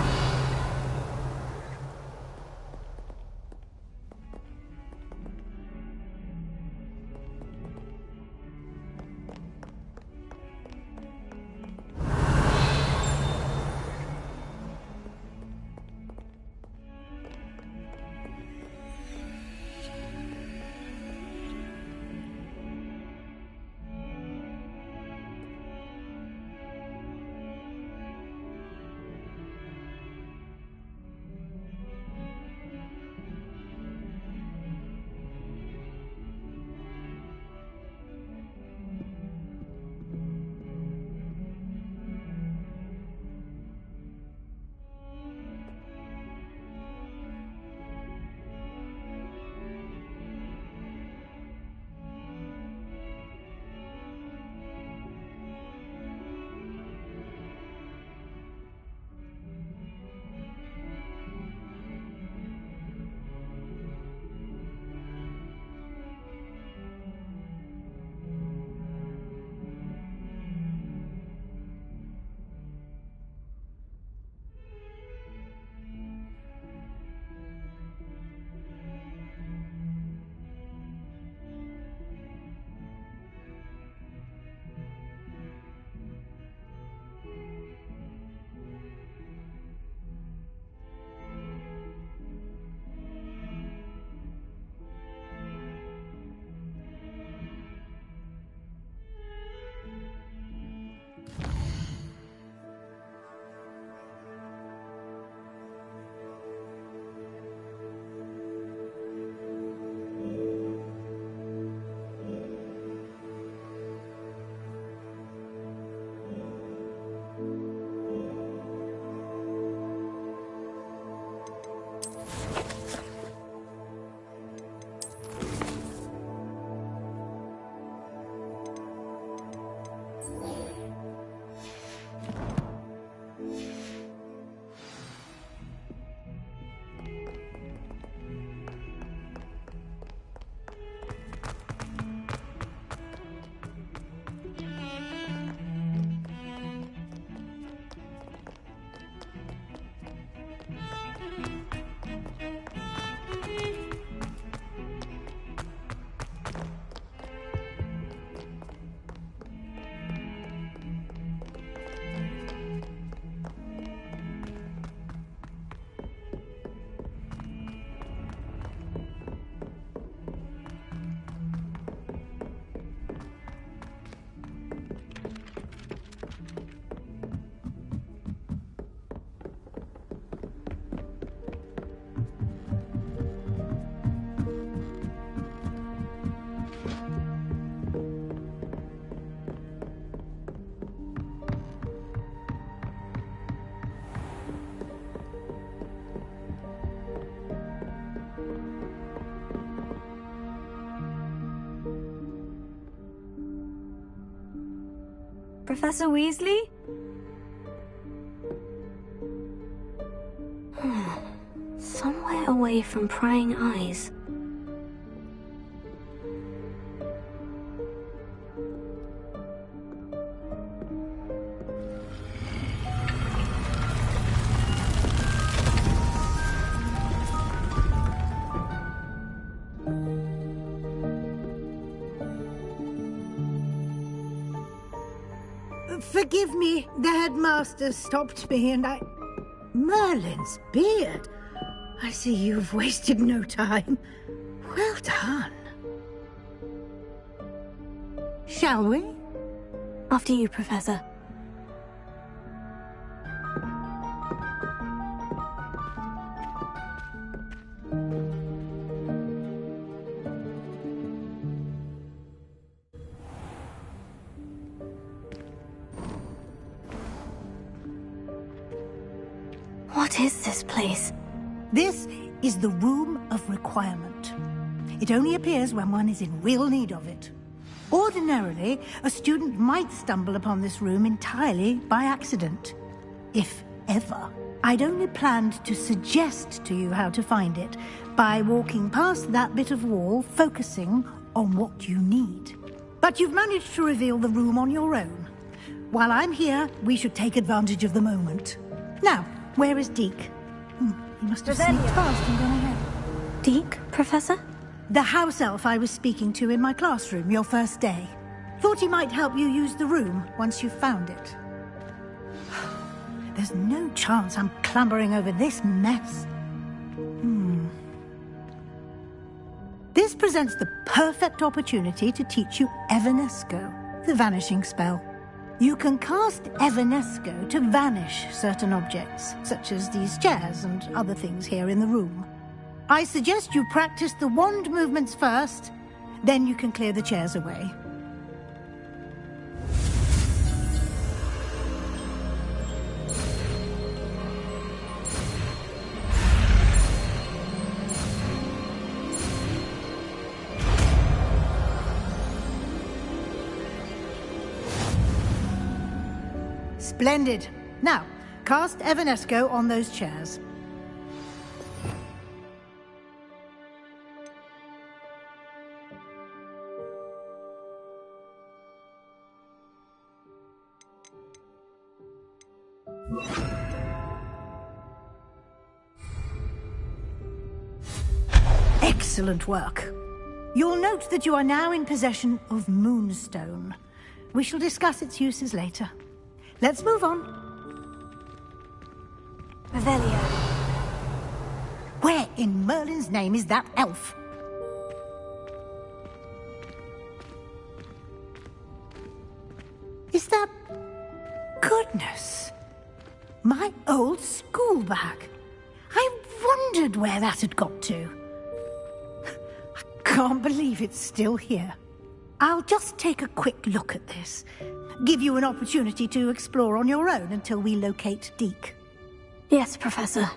Professor Weasley? Somewhere away from prying eyes. Forgive me, the headmaster stopped me and I... Merlin's beard! I see you've wasted no time. Well done. Shall we? After you, Professor. What is this place? This is the Room of Requirement. It only appears when one is in real need of it. Ordinarily, a student might stumble upon this room entirely by accident. If ever. I'd only planned to suggest to you how to find it by walking past that bit of wall, focusing on what you need. But you've managed to reveal the room on your own. While I'm here, we should take advantage of the moment. Now, where is Deke? He must have sneaked past and gone ahead. Deke, Professor? The house elf I was speaking to in my classroom your first day. Thought he might help you use the room once you've found it. There's no chance I'm clambering over this mess. This presents the perfect opportunity to teach you Evanesco, the vanishing spell. You can cast Evanesco to vanish certain objects, such as these chairs and other things here in the room. I suggest you practice the wand movements first, then you can clear the chairs away. Splendid. Now, cast Evanesco on those chairs. Excellent work. You'll note that you are now in possession of Moonstone. We shall discuss its uses later. Let's move on. Revelio. Where in Merlin's name is that elf? Is that... Goodness. My old school bag. I wondered where that had got to. I can't believe it's still here. I'll just take a quick look at this. Give you an opportunity to explore on your own until we locate Deke. Yes, Professor.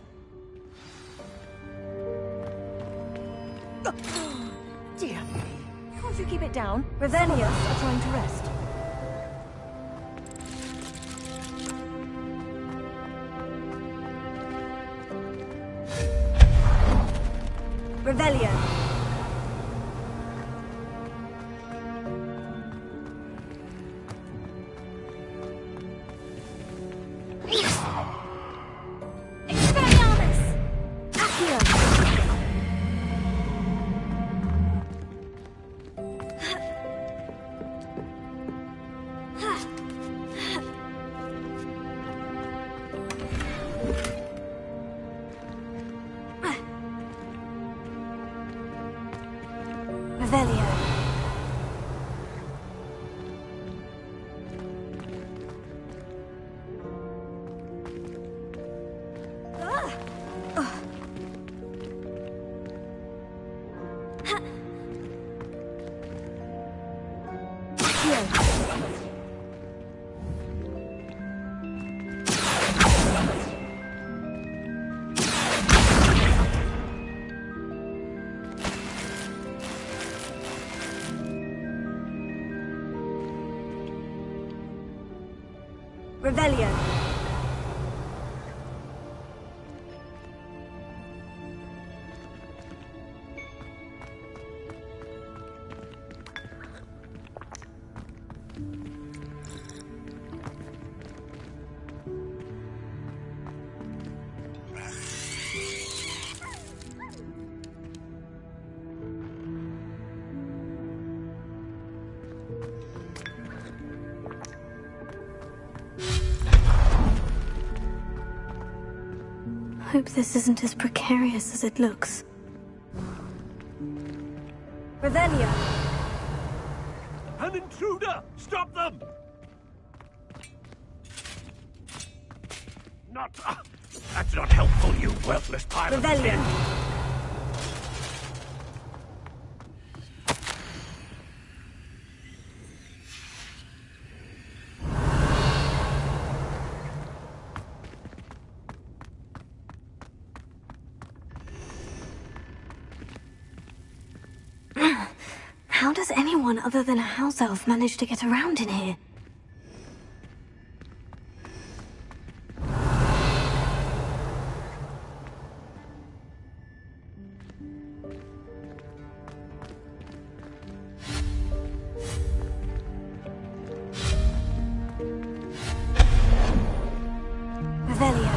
Dear me. Can't you keep it down? Revelio are trying to rest. Revelio. Expelliarmus! Accio! Revelio. Revelio. Hope this isn't as precarious as it looks. Revelio. An intruder! Stop them! Not... that's not helpful, you worthless pirate. Revelio. How does anyone other than a house elf manage to get around in here? Revelio.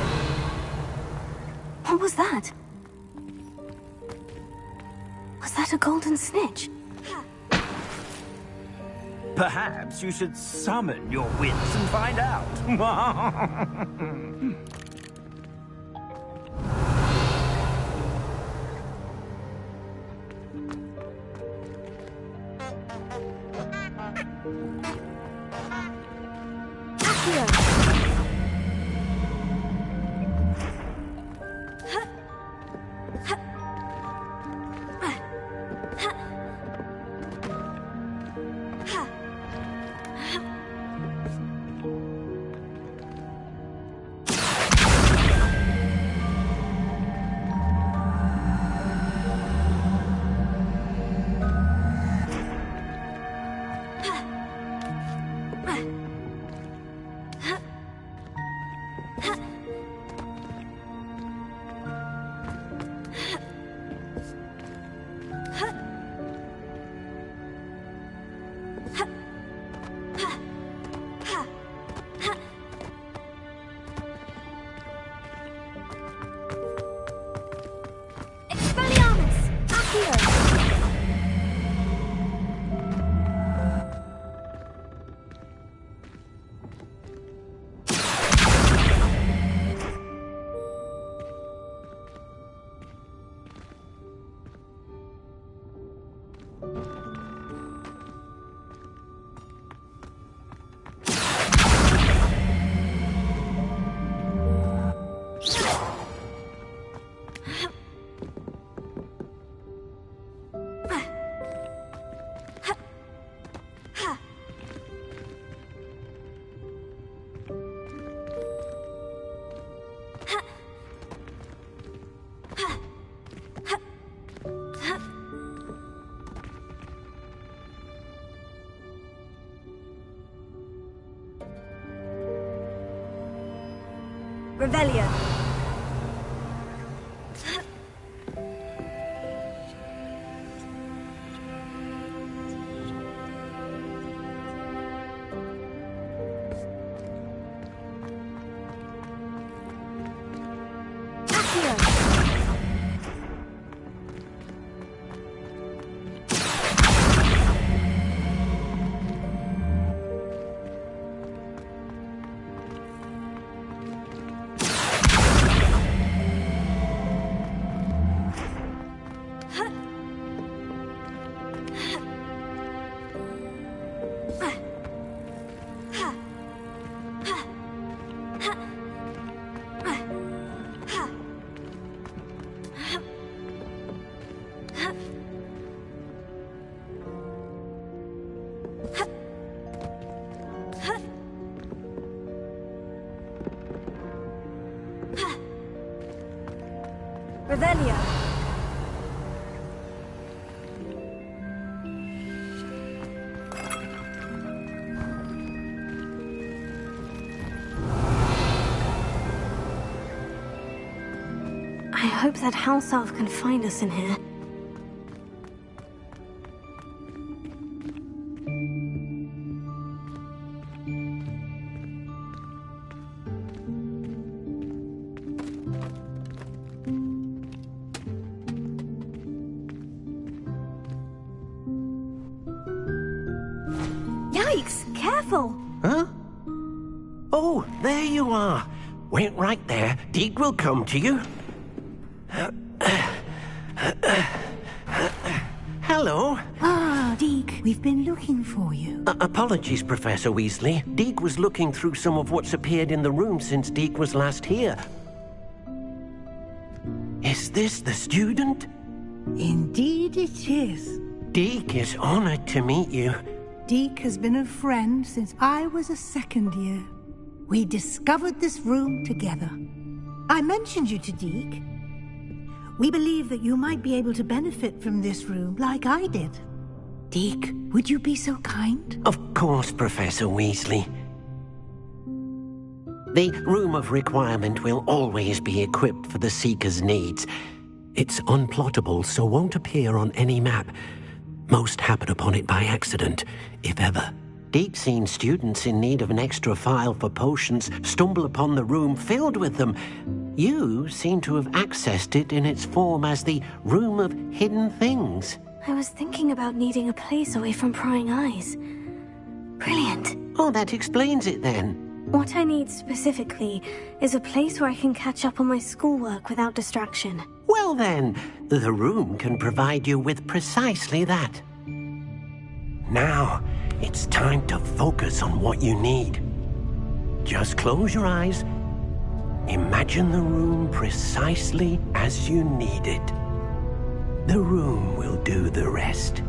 What was that? Was that a golden snitch? Perhaps you should summon your wits and find out. Revelio. Revelio. I hope that house elf can find us in here. Yikes! Careful! Huh? Oh, there you are. Wait right there. Deke will come to you. Hello. Ah, Deke, we've been looking for you. Apologies, Professor Weasley. Deke was looking through some of what's appeared in the room since Deke was last here. Is this the student? Indeed it is. Deke is honored to meet you. Deke has been a friend since I was a second year. We discovered this room together. I mentioned you to Deke. We believe that you might be able to benefit from this room like I did. Deke, would you be so kind? Of course, Professor Weasley. The Room of Requirement will always be equipped for the Seeker's needs. It's unplottable, so won't appear on any map. Most happen upon it by accident, if ever. Deke's seen students in need of an extra file for potions stumble upon the room filled with them. You seem to have accessed it in its form as the Room of Hidden Things. I was thinking about needing a place away from prying eyes. Brilliant. Oh, that explains it then. What I need specifically is a place where I can catch up on my schoolwork without distraction. Well then, the room can provide you with precisely that. Now, it's time to focus on what you need. Just close your eyes. Imagine the room precisely as you need it. The room will do the rest.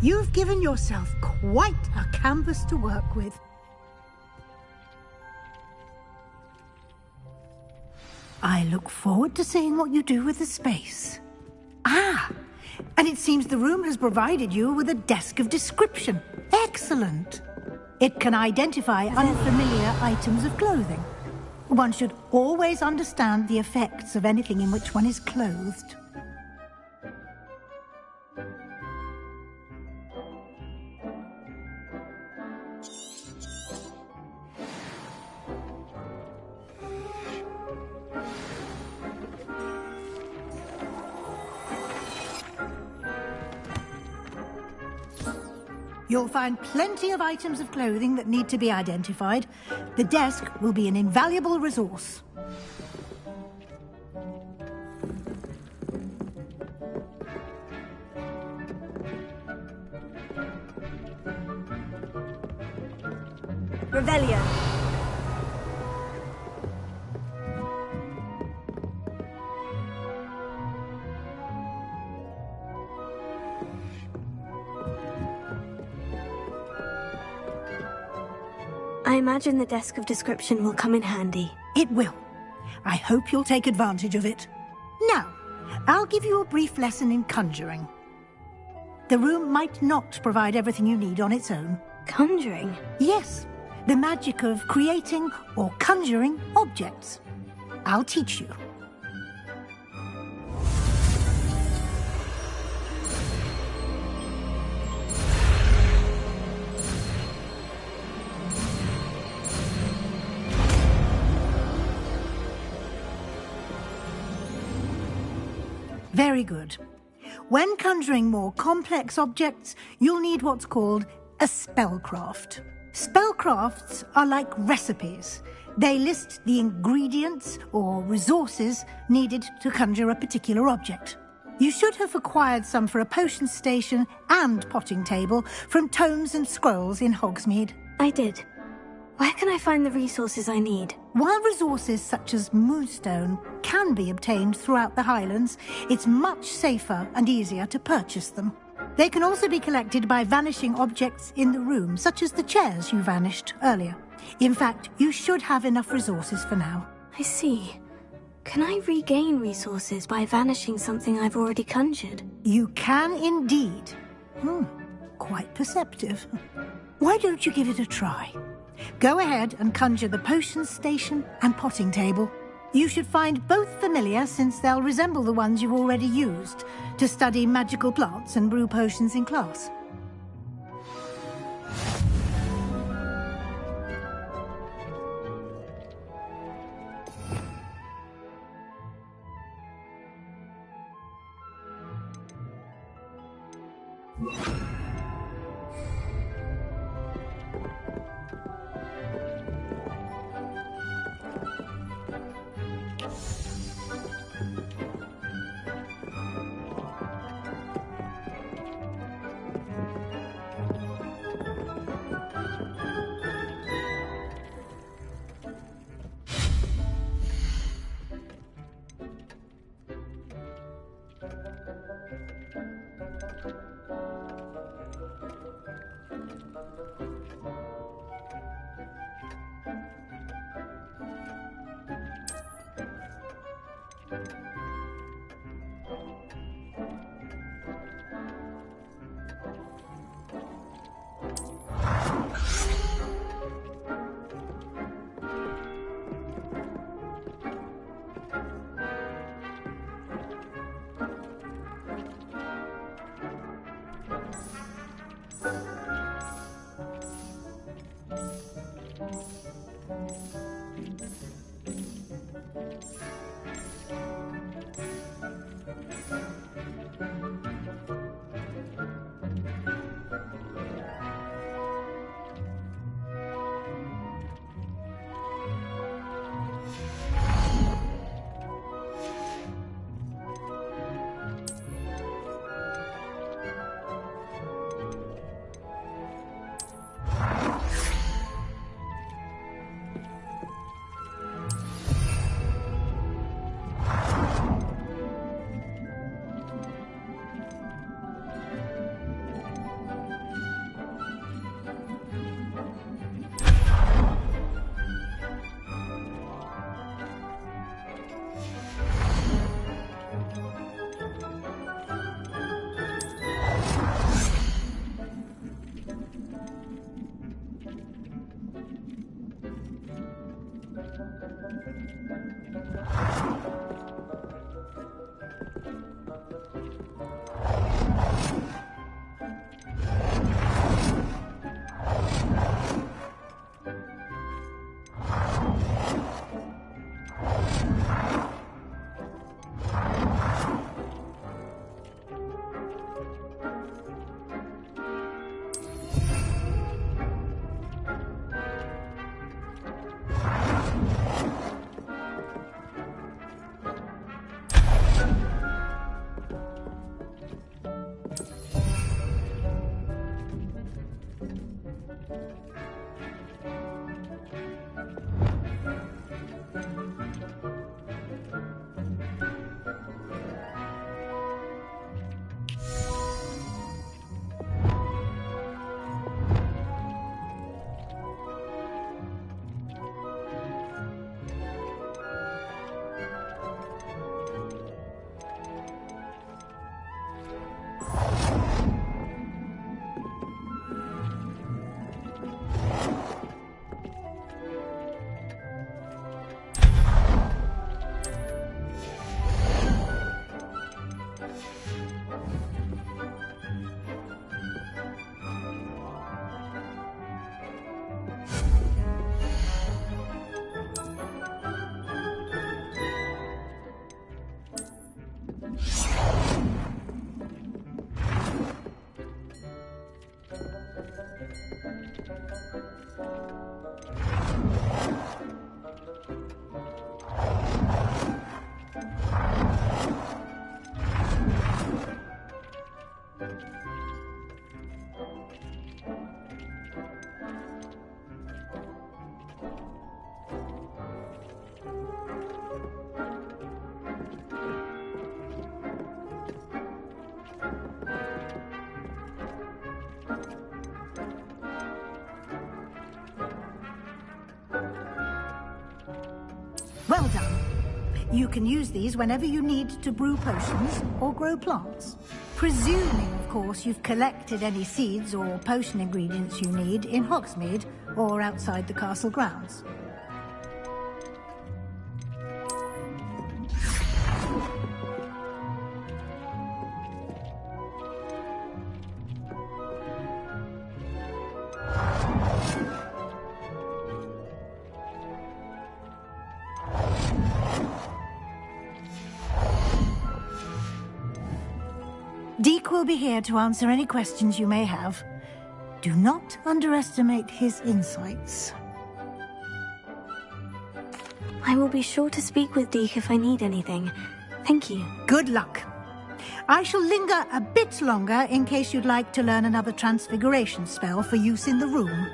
You've given yourself quite a canvas to work with. I look forward to seeing what you do with the space. Ah, and it seems the room has provided you with a desk of description. Excellent. It can identify unfamiliar items of clothing. One should always understand the effects of anything in which one is clothed. You'll find plenty of items of clothing that need to be identified. The desk will be an invaluable resource. Revelio. I imagine the desk of description will come in handy. It will. I hope you'll take advantage of it. Now, I'll give you a brief lesson in conjuring. The room might not provide everything you need on its own. Conjuring? Yes, the magic of creating or conjuring objects. I'll teach you. Very good. When conjuring more complex objects, you'll need what's called a spellcraft. Spellcrafts are like recipes. They list the ingredients or resources needed to conjure a particular object. You should have acquired some for a potion station and potting table from tomes and scrolls in Hogsmeade. I did. Where can I find the resources I need? While resources such as moonstone can be obtained throughout the Highlands, it's much safer and easier to purchase them. They can also be collected by vanishing objects in the room, such as the chairs you vanished earlier. In fact, you should have enough resources for now. I see. Can I regain resources by vanishing something I've already conjured? You can indeed. Quite perceptive. Why don't you give it a try? Go ahead and conjure the potion station and potting table. You should find both familiar, since they'll resemble the ones you've already used to study magical plants and brew potions in class. You can use these whenever you need to brew potions or grow plants. Presuming, of course, you've collected any seeds or potion ingredients you need in Hogsmeade or outside the castle grounds. Deke will be here to answer any questions you may have. Do not underestimate his insights. I will be sure to speak with Deke if I need anything. Thank you. Good luck. I shall linger a bit longer in case you'd like to learn another transfiguration spell for use in the room.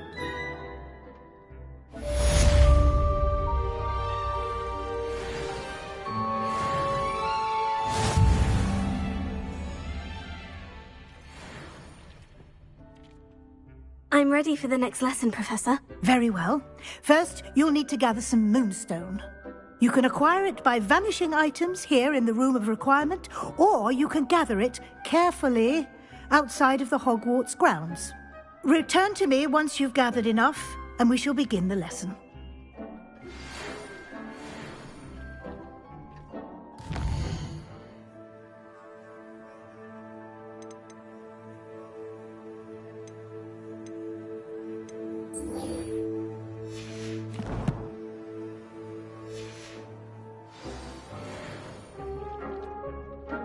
I'm ready for the next lesson, Professor. Very well. First, you'll need to gather some moonstone. You can acquire it by vanishing items here in the Room of Requirement, or you can gather it carefully outside of the Hogwarts grounds. Return to me once you've gathered enough, and we shall begin the lesson.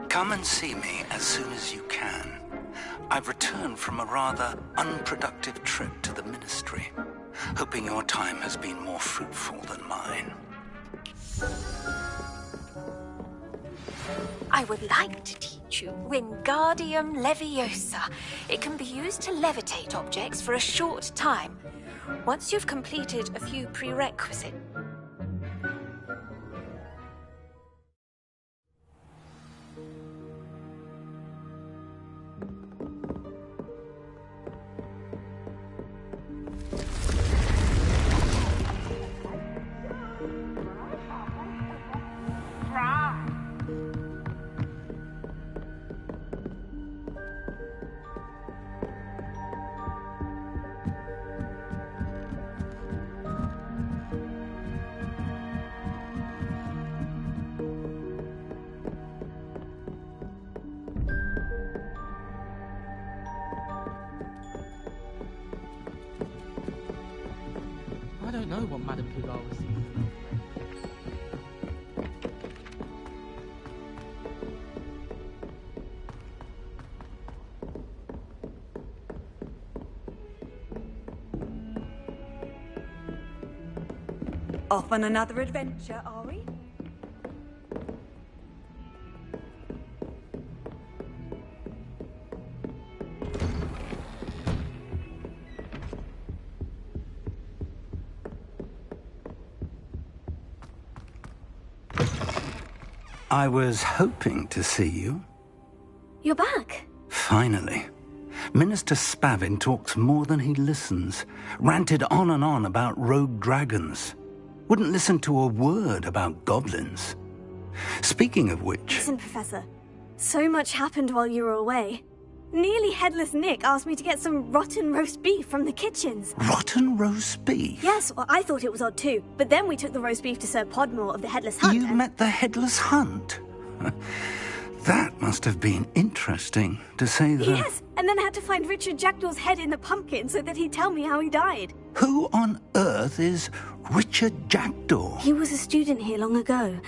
Come and see me as soon as you can. I've returned from a rather unproductive trip to the Ministry, hoping your time has been more fruitful than mine. I would like to teach you Wingardium Leviosa. It can be used to levitate objects for a short time. Once you've completed a few prerequisites. I don't know what Madame Pougal was thinking. Off on another adventure, are we? I was hoping to see you. You're back. Finally. Minister Spavin talks more than he listens. Ranted on and on about rogue dragons. Wouldn't listen to a word about goblins. Speaking of which... Listen, Professor. So much happened while you were away. Nearly Headless Nick asked me to get some rotten roast beef from the kitchens. Rotten roast beef? Yes, well, I thought it was odd too. But then we took the roast beef to Sir Podmore of the Headless Hunt. You met the Headless Hunt? That must have been interesting, to say the... Yes, and then I had to find Richard Jackdaw's head in the pumpkin so that he'd tell me how he died. Who on earth is Richard Jackdaw? He was a student here long ago.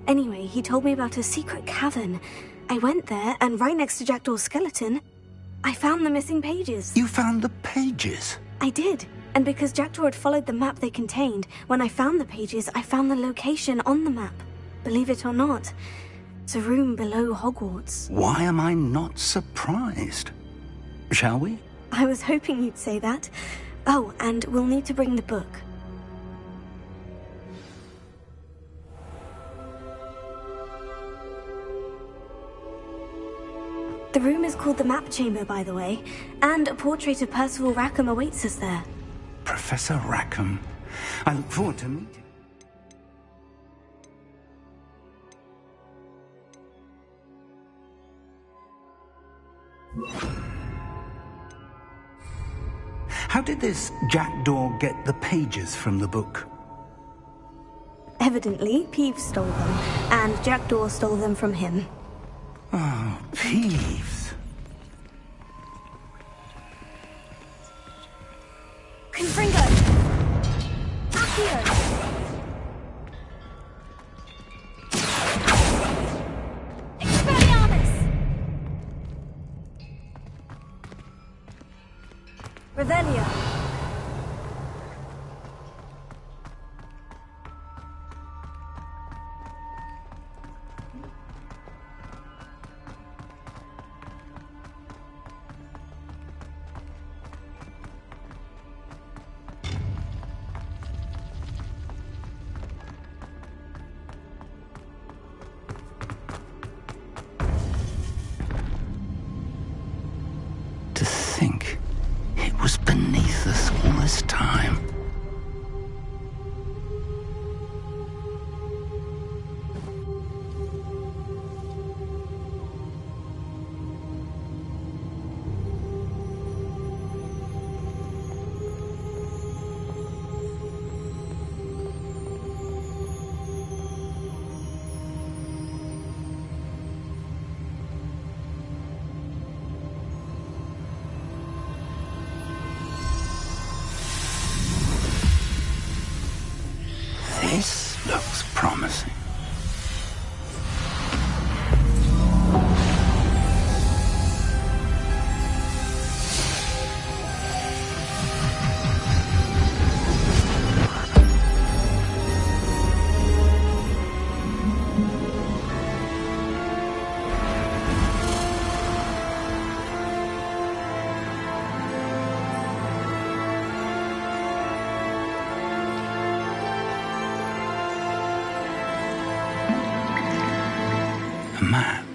Anyway, he told me about a secret cavern. I went there, and right next to Jackdaw's skeleton, I found the missing pages. You found the pages? I did. And because Jackdaw had followed the map they contained, when I found the pages, I found the location on the map. Believe it or not, it's a room below Hogwarts. Why am I not surprised? Shall we? I was hoping you'd say that. Oh, and we'll need to bring the book. The room is called the Map Chamber, by the way, and a portrait of Percival Rackham awaits us there. Professor Rackham. I look forward to meeting. How did this jackdaw get the pages from the book? Evidently, Peeves stole them, and Jackdaw stole them from him. Oh, Peeves. Confringo! Accio! Expelliarmus! Revelio! To think it was beneath us all this time. This looks promising. A map.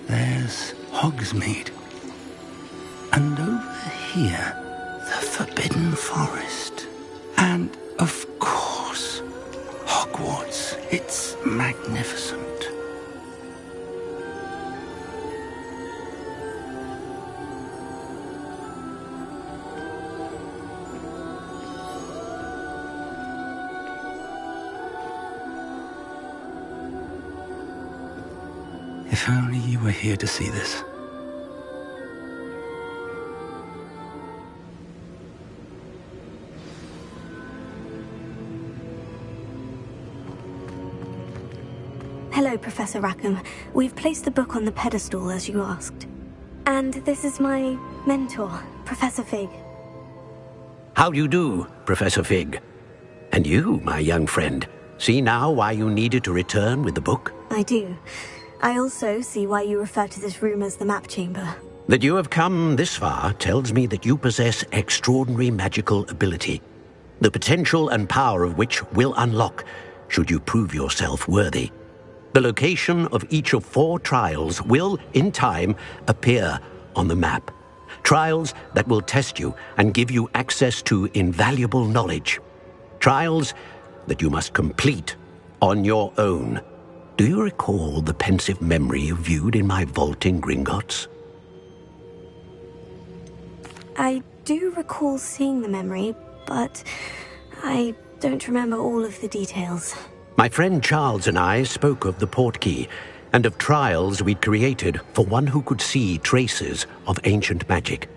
There's Hogsmeade. And over here, the Forbidden Forest. And, of course, Hogwarts. It's magnificent. If only you were here to see this. Hello, Professor Rackham. We've placed the book on the pedestal as you asked. And this is my mentor, Professor Fig. How do you do, Professor Fig? And you, my young friend, see now why you needed to return with the book? I do. I also see why you refer to this room as the map chamber. That you have come this far tells me that you possess extraordinary magical ability, the potential and power of which will unlock should you prove yourself worthy. The location of each of 4 trials will, in time, appear on the map. Trials that will test you and give you access to invaluable knowledge. Trials that you must complete on your own. Do you recall the pensive memory you viewed in my vault in Gringotts? I do recall seeing the memory, but I don't remember all of the details. My friend Charles and I spoke of the portkey and of trials we'd created for one who could see traces of ancient magic.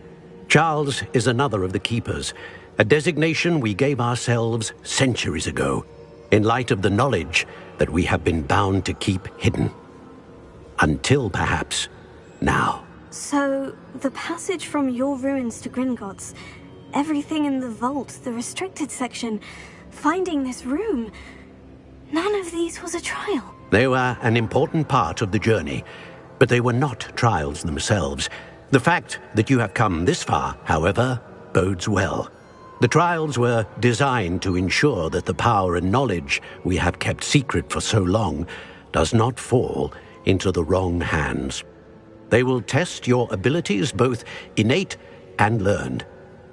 Charles is another of the keepers, a designation we gave ourselves centuries ago, in light of the knowledge that we have been bound to keep hidden. Until, perhaps, now. So, the passage from your ruins to Gringotts, everything in the vault, the restricted section, finding this room, none of these was a trial. They were an important part of the journey, but they were not trials themselves. The fact that you have come this far, however, bodes well. The trials were designed to ensure that the power and knowledge we have kept secret for so long does not fall into the wrong hands. They will test your abilities, both innate and learned.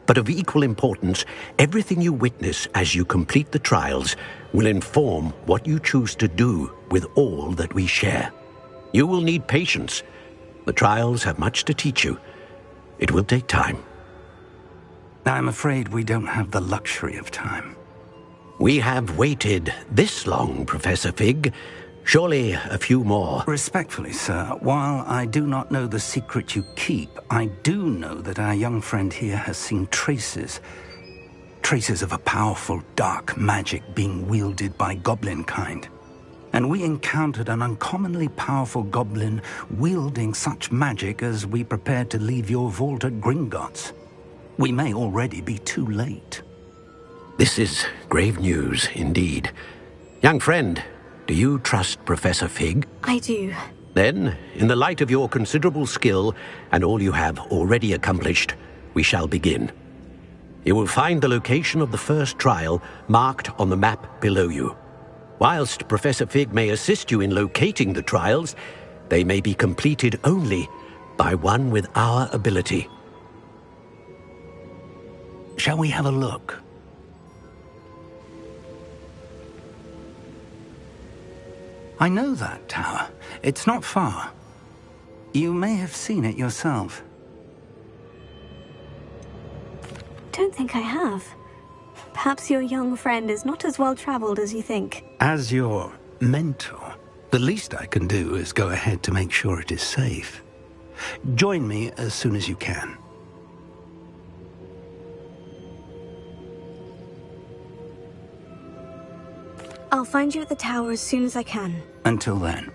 But of equal importance, everything you witness as you complete the trials will inform what you choose to do with all that we share. You will need patience, The trials have much to teach you. It will take time. I'm afraid we don't have the luxury of time. We have waited this long, Professor Fig. Surely a few more. Respectfully, sir, while I do not know the secret you keep, I do know that our young friend here has seen traces of a powerful dark magic being wielded by goblin kind. And we encountered an uncommonly powerful goblin wielding such magic as we prepared to leave your vault at Gringotts. We may already be too late. This is grave news indeed. Young friend, do you trust Professor Fig? I do. Then, in the light of your considerable skill and all you have already accomplished, we shall begin. You will find the location of the first trial marked on the map below you. Whilst Professor Fig may assist you in locating the trials, they may be completed only by one with our ability. Shall we have a look? I know that tower. It's not far. You may have seen it yourself. Don't think I have. Perhaps your young friend is not as well traveled as you think. As your mentor, the least I can do is go ahead to make sure it is safe. Join me as soon as you can. I'll find you at the tower as soon as I can. Until then,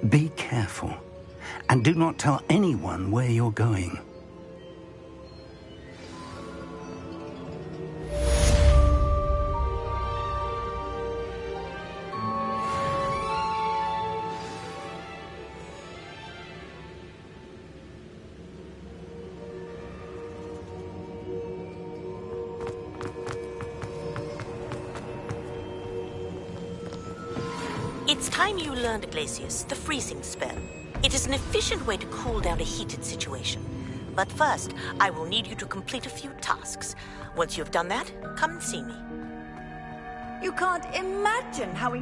be careful, and do not tell anyone where you're going. It's time you learned, Glacius, the freezing spell. It is an efficient way to cool down a heated situation. But first, I will need you to complete a few tasks. Once you've done that, come and see me. You can't imagine how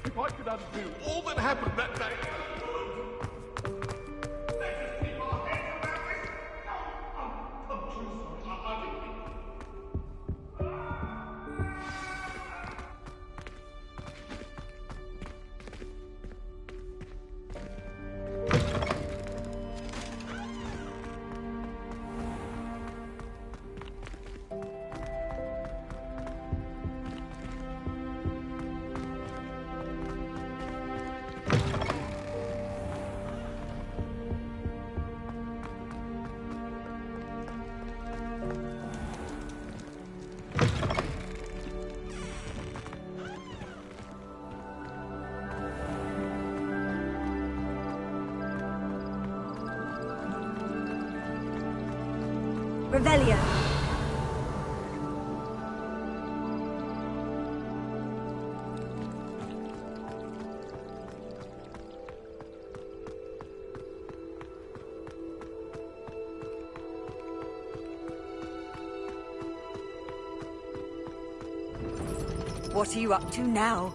If I could undo all that happened that day. Revelio. What are you up to now?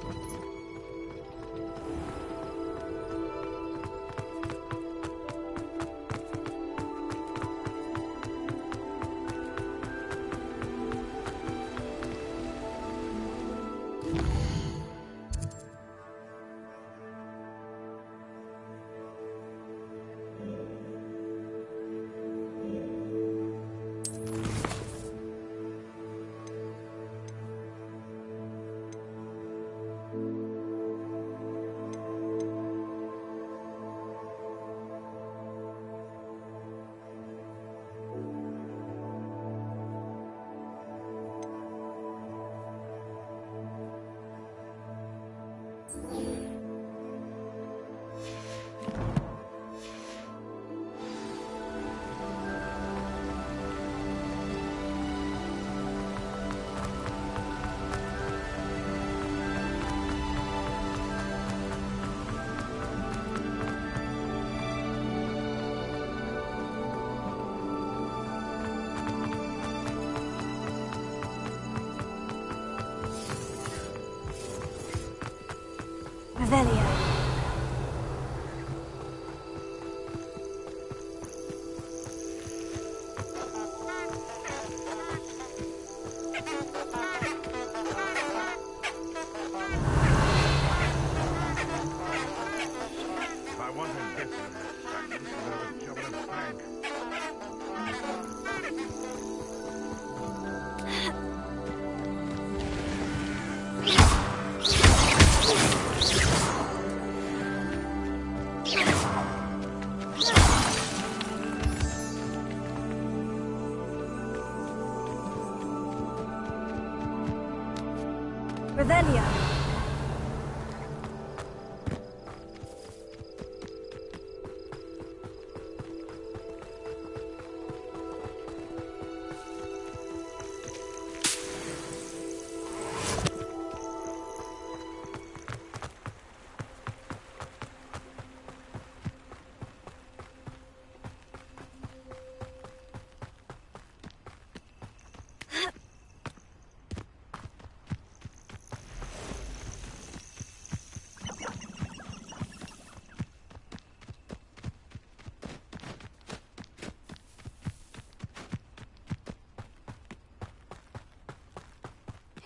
Revelio.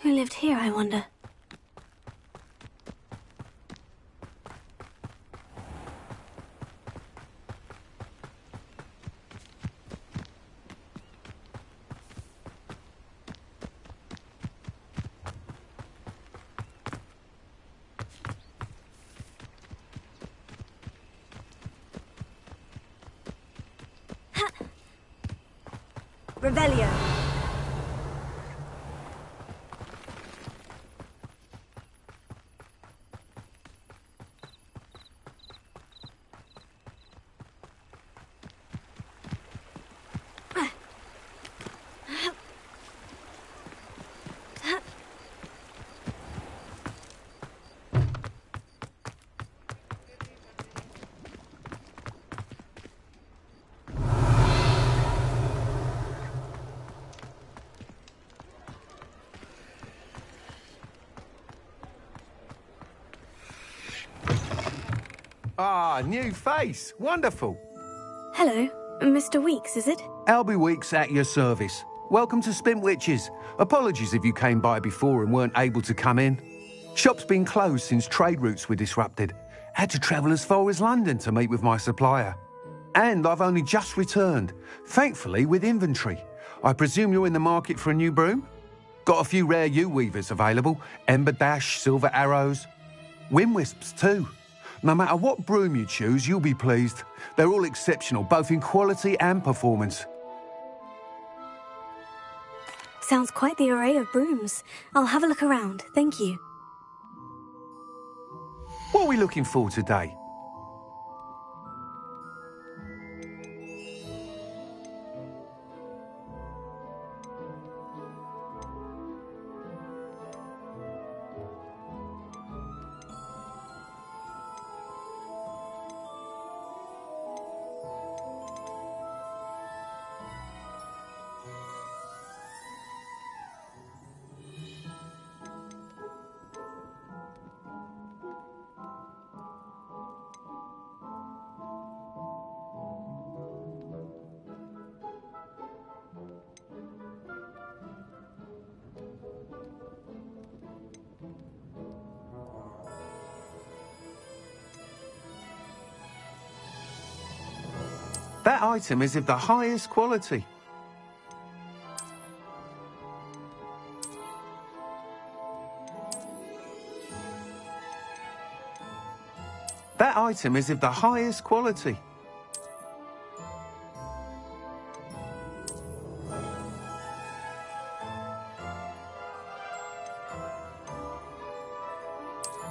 Who lived here, I wonder? Revelio. Ah, new face. Wonderful. Hello, Mr. Weeks, is it? Albie Weeks at your service. Welcome to Spintwitches. Apologies if you came by before and weren't able to come in. Shop's been closed since trade routes were disrupted. Had to travel as far as London to meet with my supplier. And I've only just returned, thankfully with inventory. I presume you're in the market for a new broom? Got a few rare U-weavers available. Ember Dash, Silver Arrows. Wind Wisps too. No matter what broom you choose, you'll be pleased. They're all exceptional, both in quality and performance. Sounds quite the array of brooms. I'll have a look around, thank you. What are we looking for today? That item is of the highest quality. That item is of the highest quality.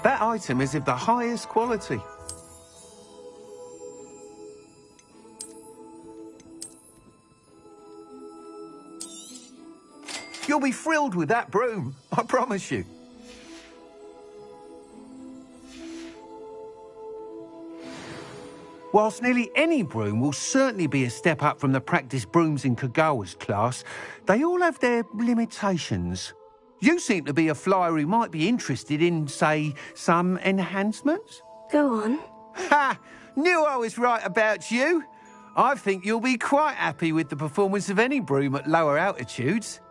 That item is of the highest quality. You'll be thrilled with that broom, I promise you. Whilst nearly any broom will certainly be a step up from the practice brooms in Kagawa's class, they all have their limitations. You seem to be a flyer who might be interested in, say, some enhancements? Go on. Ha! Knew I was right about you. I think you'll be quite happy with the performance of any broom at lower altitudes.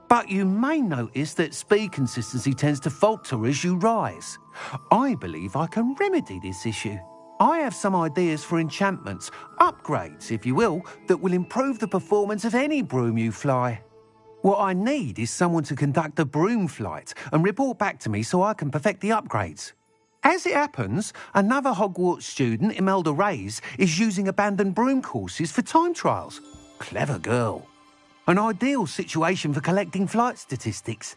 But you may notice that speed consistency tends to falter as you rise. I believe I can remedy this issue. I have some ideas for enchantments, upgrades, if you will, that will improve the performance of any broom you fly. What I need is someone to conduct a broom flight and report back to me so I can perfect the upgrades. As it happens, another Hogwarts student, Imelda Reyes, is using abandoned broom courses for time trials. Clever girl. An ideal situation for collecting flight statistics.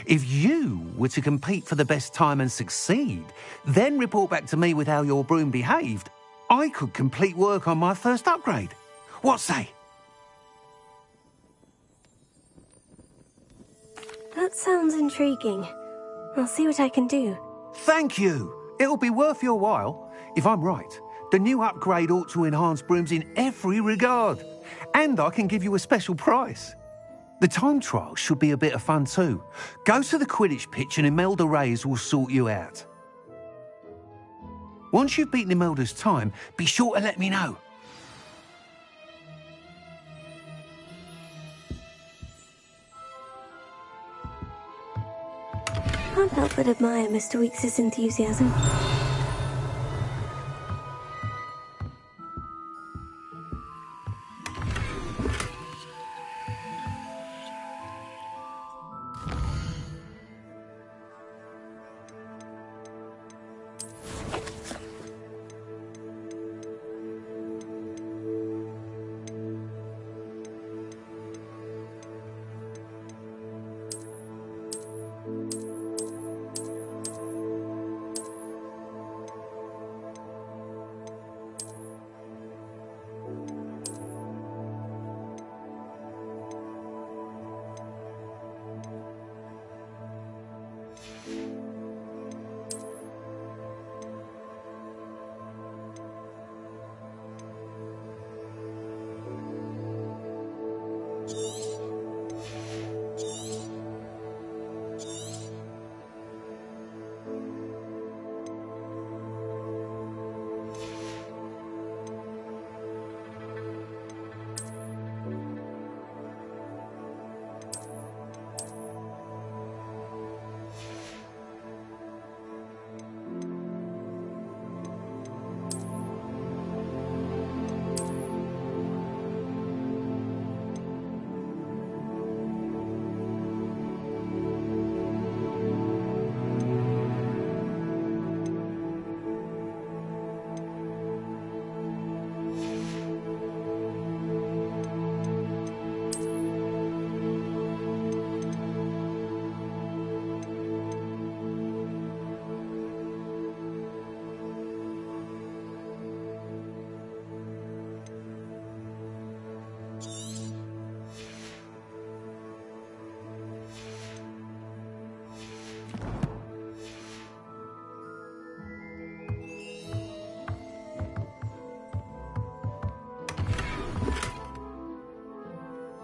If you were to compete for the best time and succeed, then report back to me with how your broom behaved, I could complete work on my first upgrade. What say? That sounds intriguing. I'll see what I can do. Thank you. It'll be worth your while. If I'm right, the new upgrade ought to enhance brooms in every regard. And I can give you a special price. The time trial should be a bit of fun too. Go to the Quidditch pitch and Imelda Reyes will sort you out. Once you've beaten Imelda's time, be sure to let me know. Can't help but admire Mr. Weekes' enthusiasm.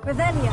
Revelia.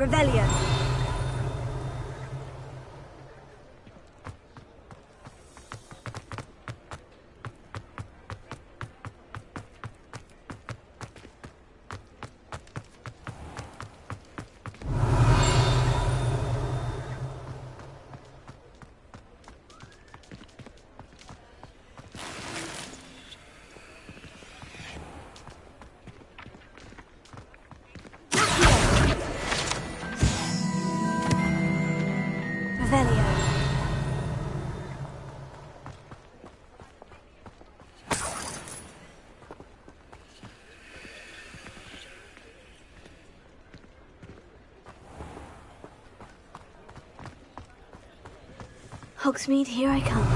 Revelia. Hogsmeade, here I come.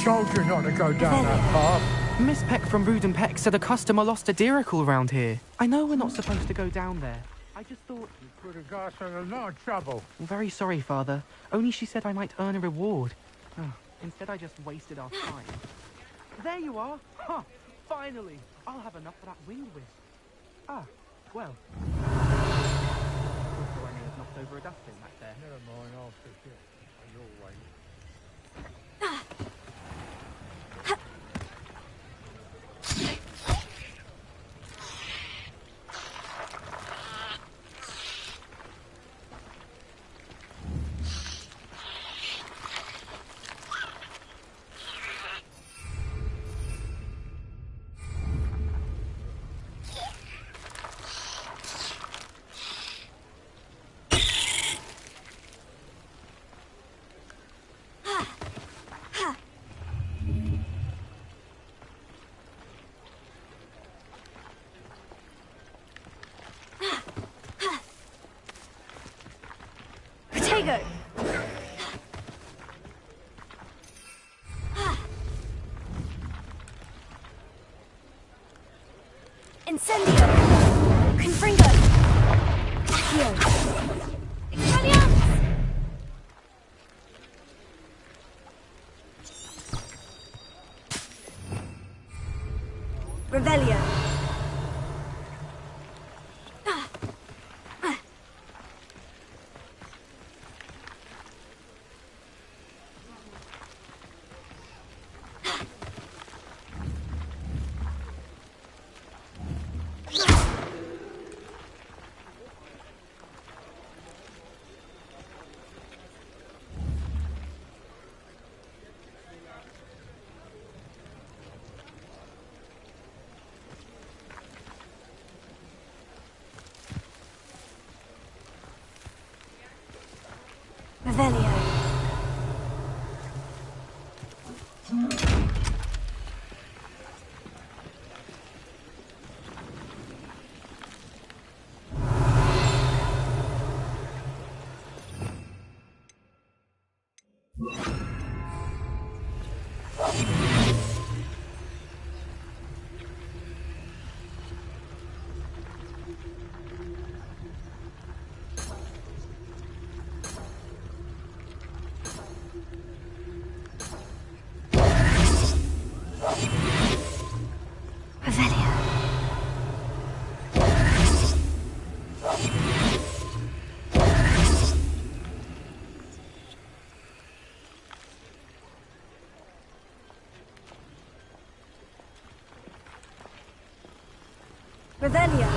told you not to go down that path. Miss Peck from Brood and Peck said a customer lost a deeracle round here. I know we're not supposed to go down there. I just thought... You put a guy in a lot of trouble. I'm very sorry, Father. Only she said I might earn a reward. Oh, instead, I just wasted our time. There you are! Huh! Finally! I'll have enough for that wind whisk. Ah, well. Also, I may have knocked over a dustbin back there. Never mind, I'll fix it. Your way. Potato! Incendio! Confringo! Accio! Expelliarmus! Revelio! Revelio. Revelio.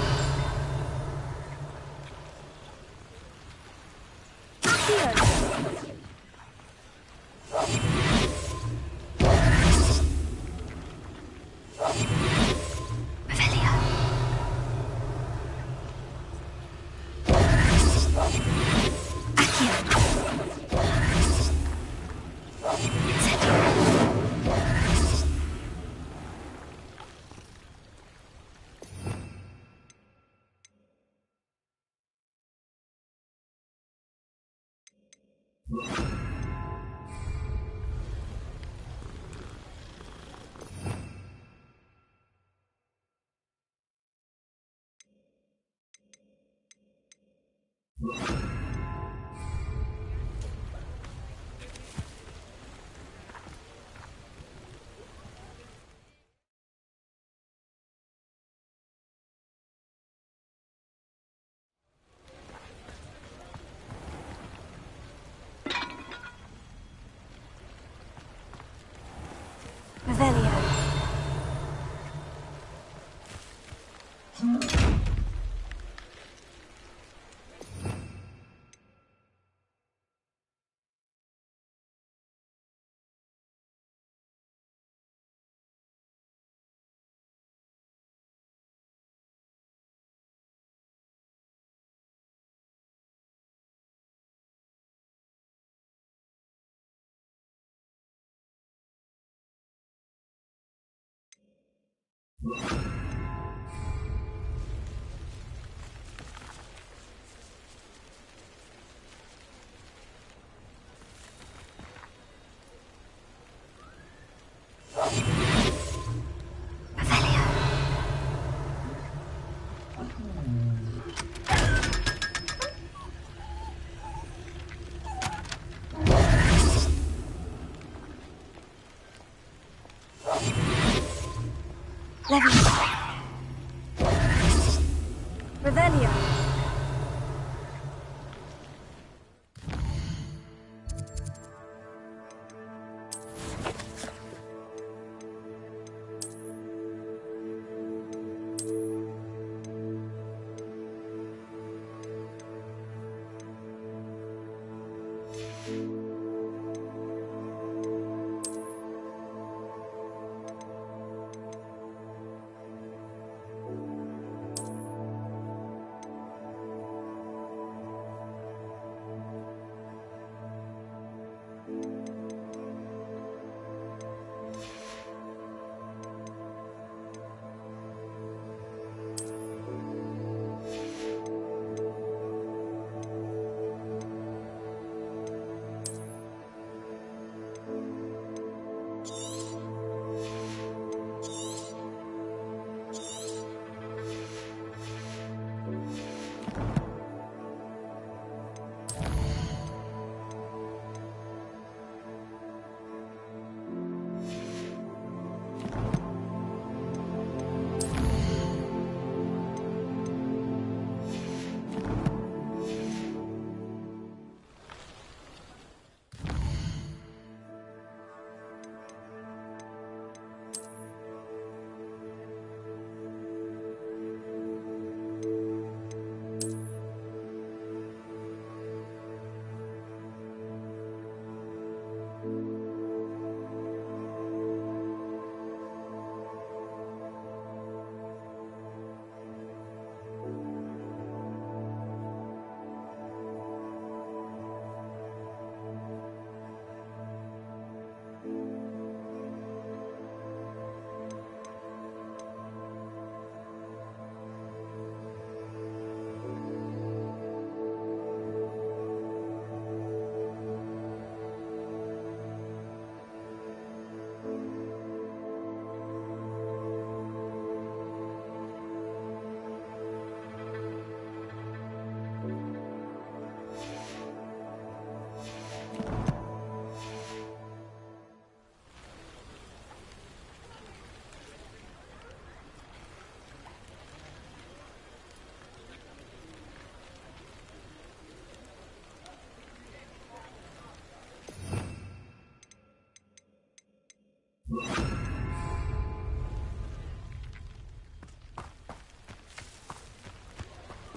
Accio.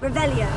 Revelio.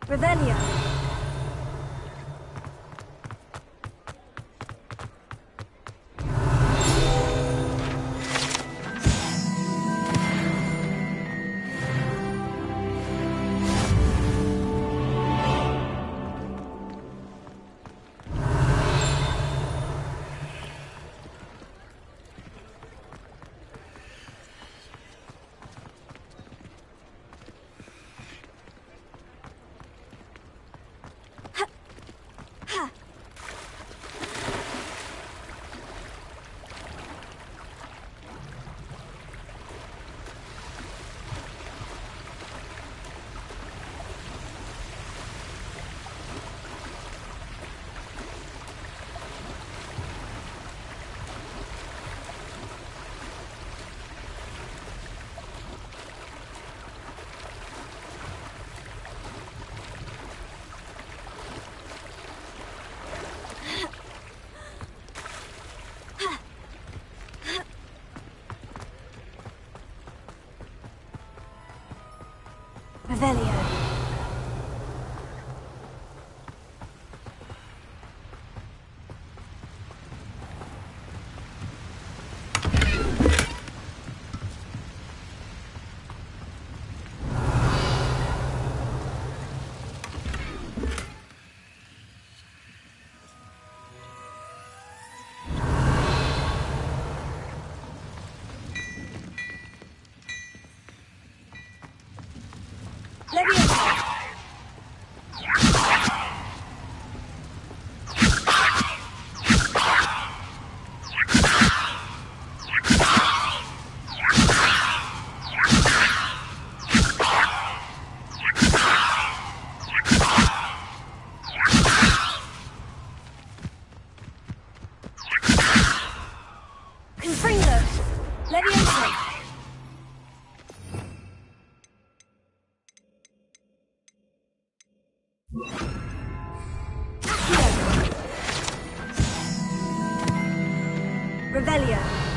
Revelio. Revelio. Revelio.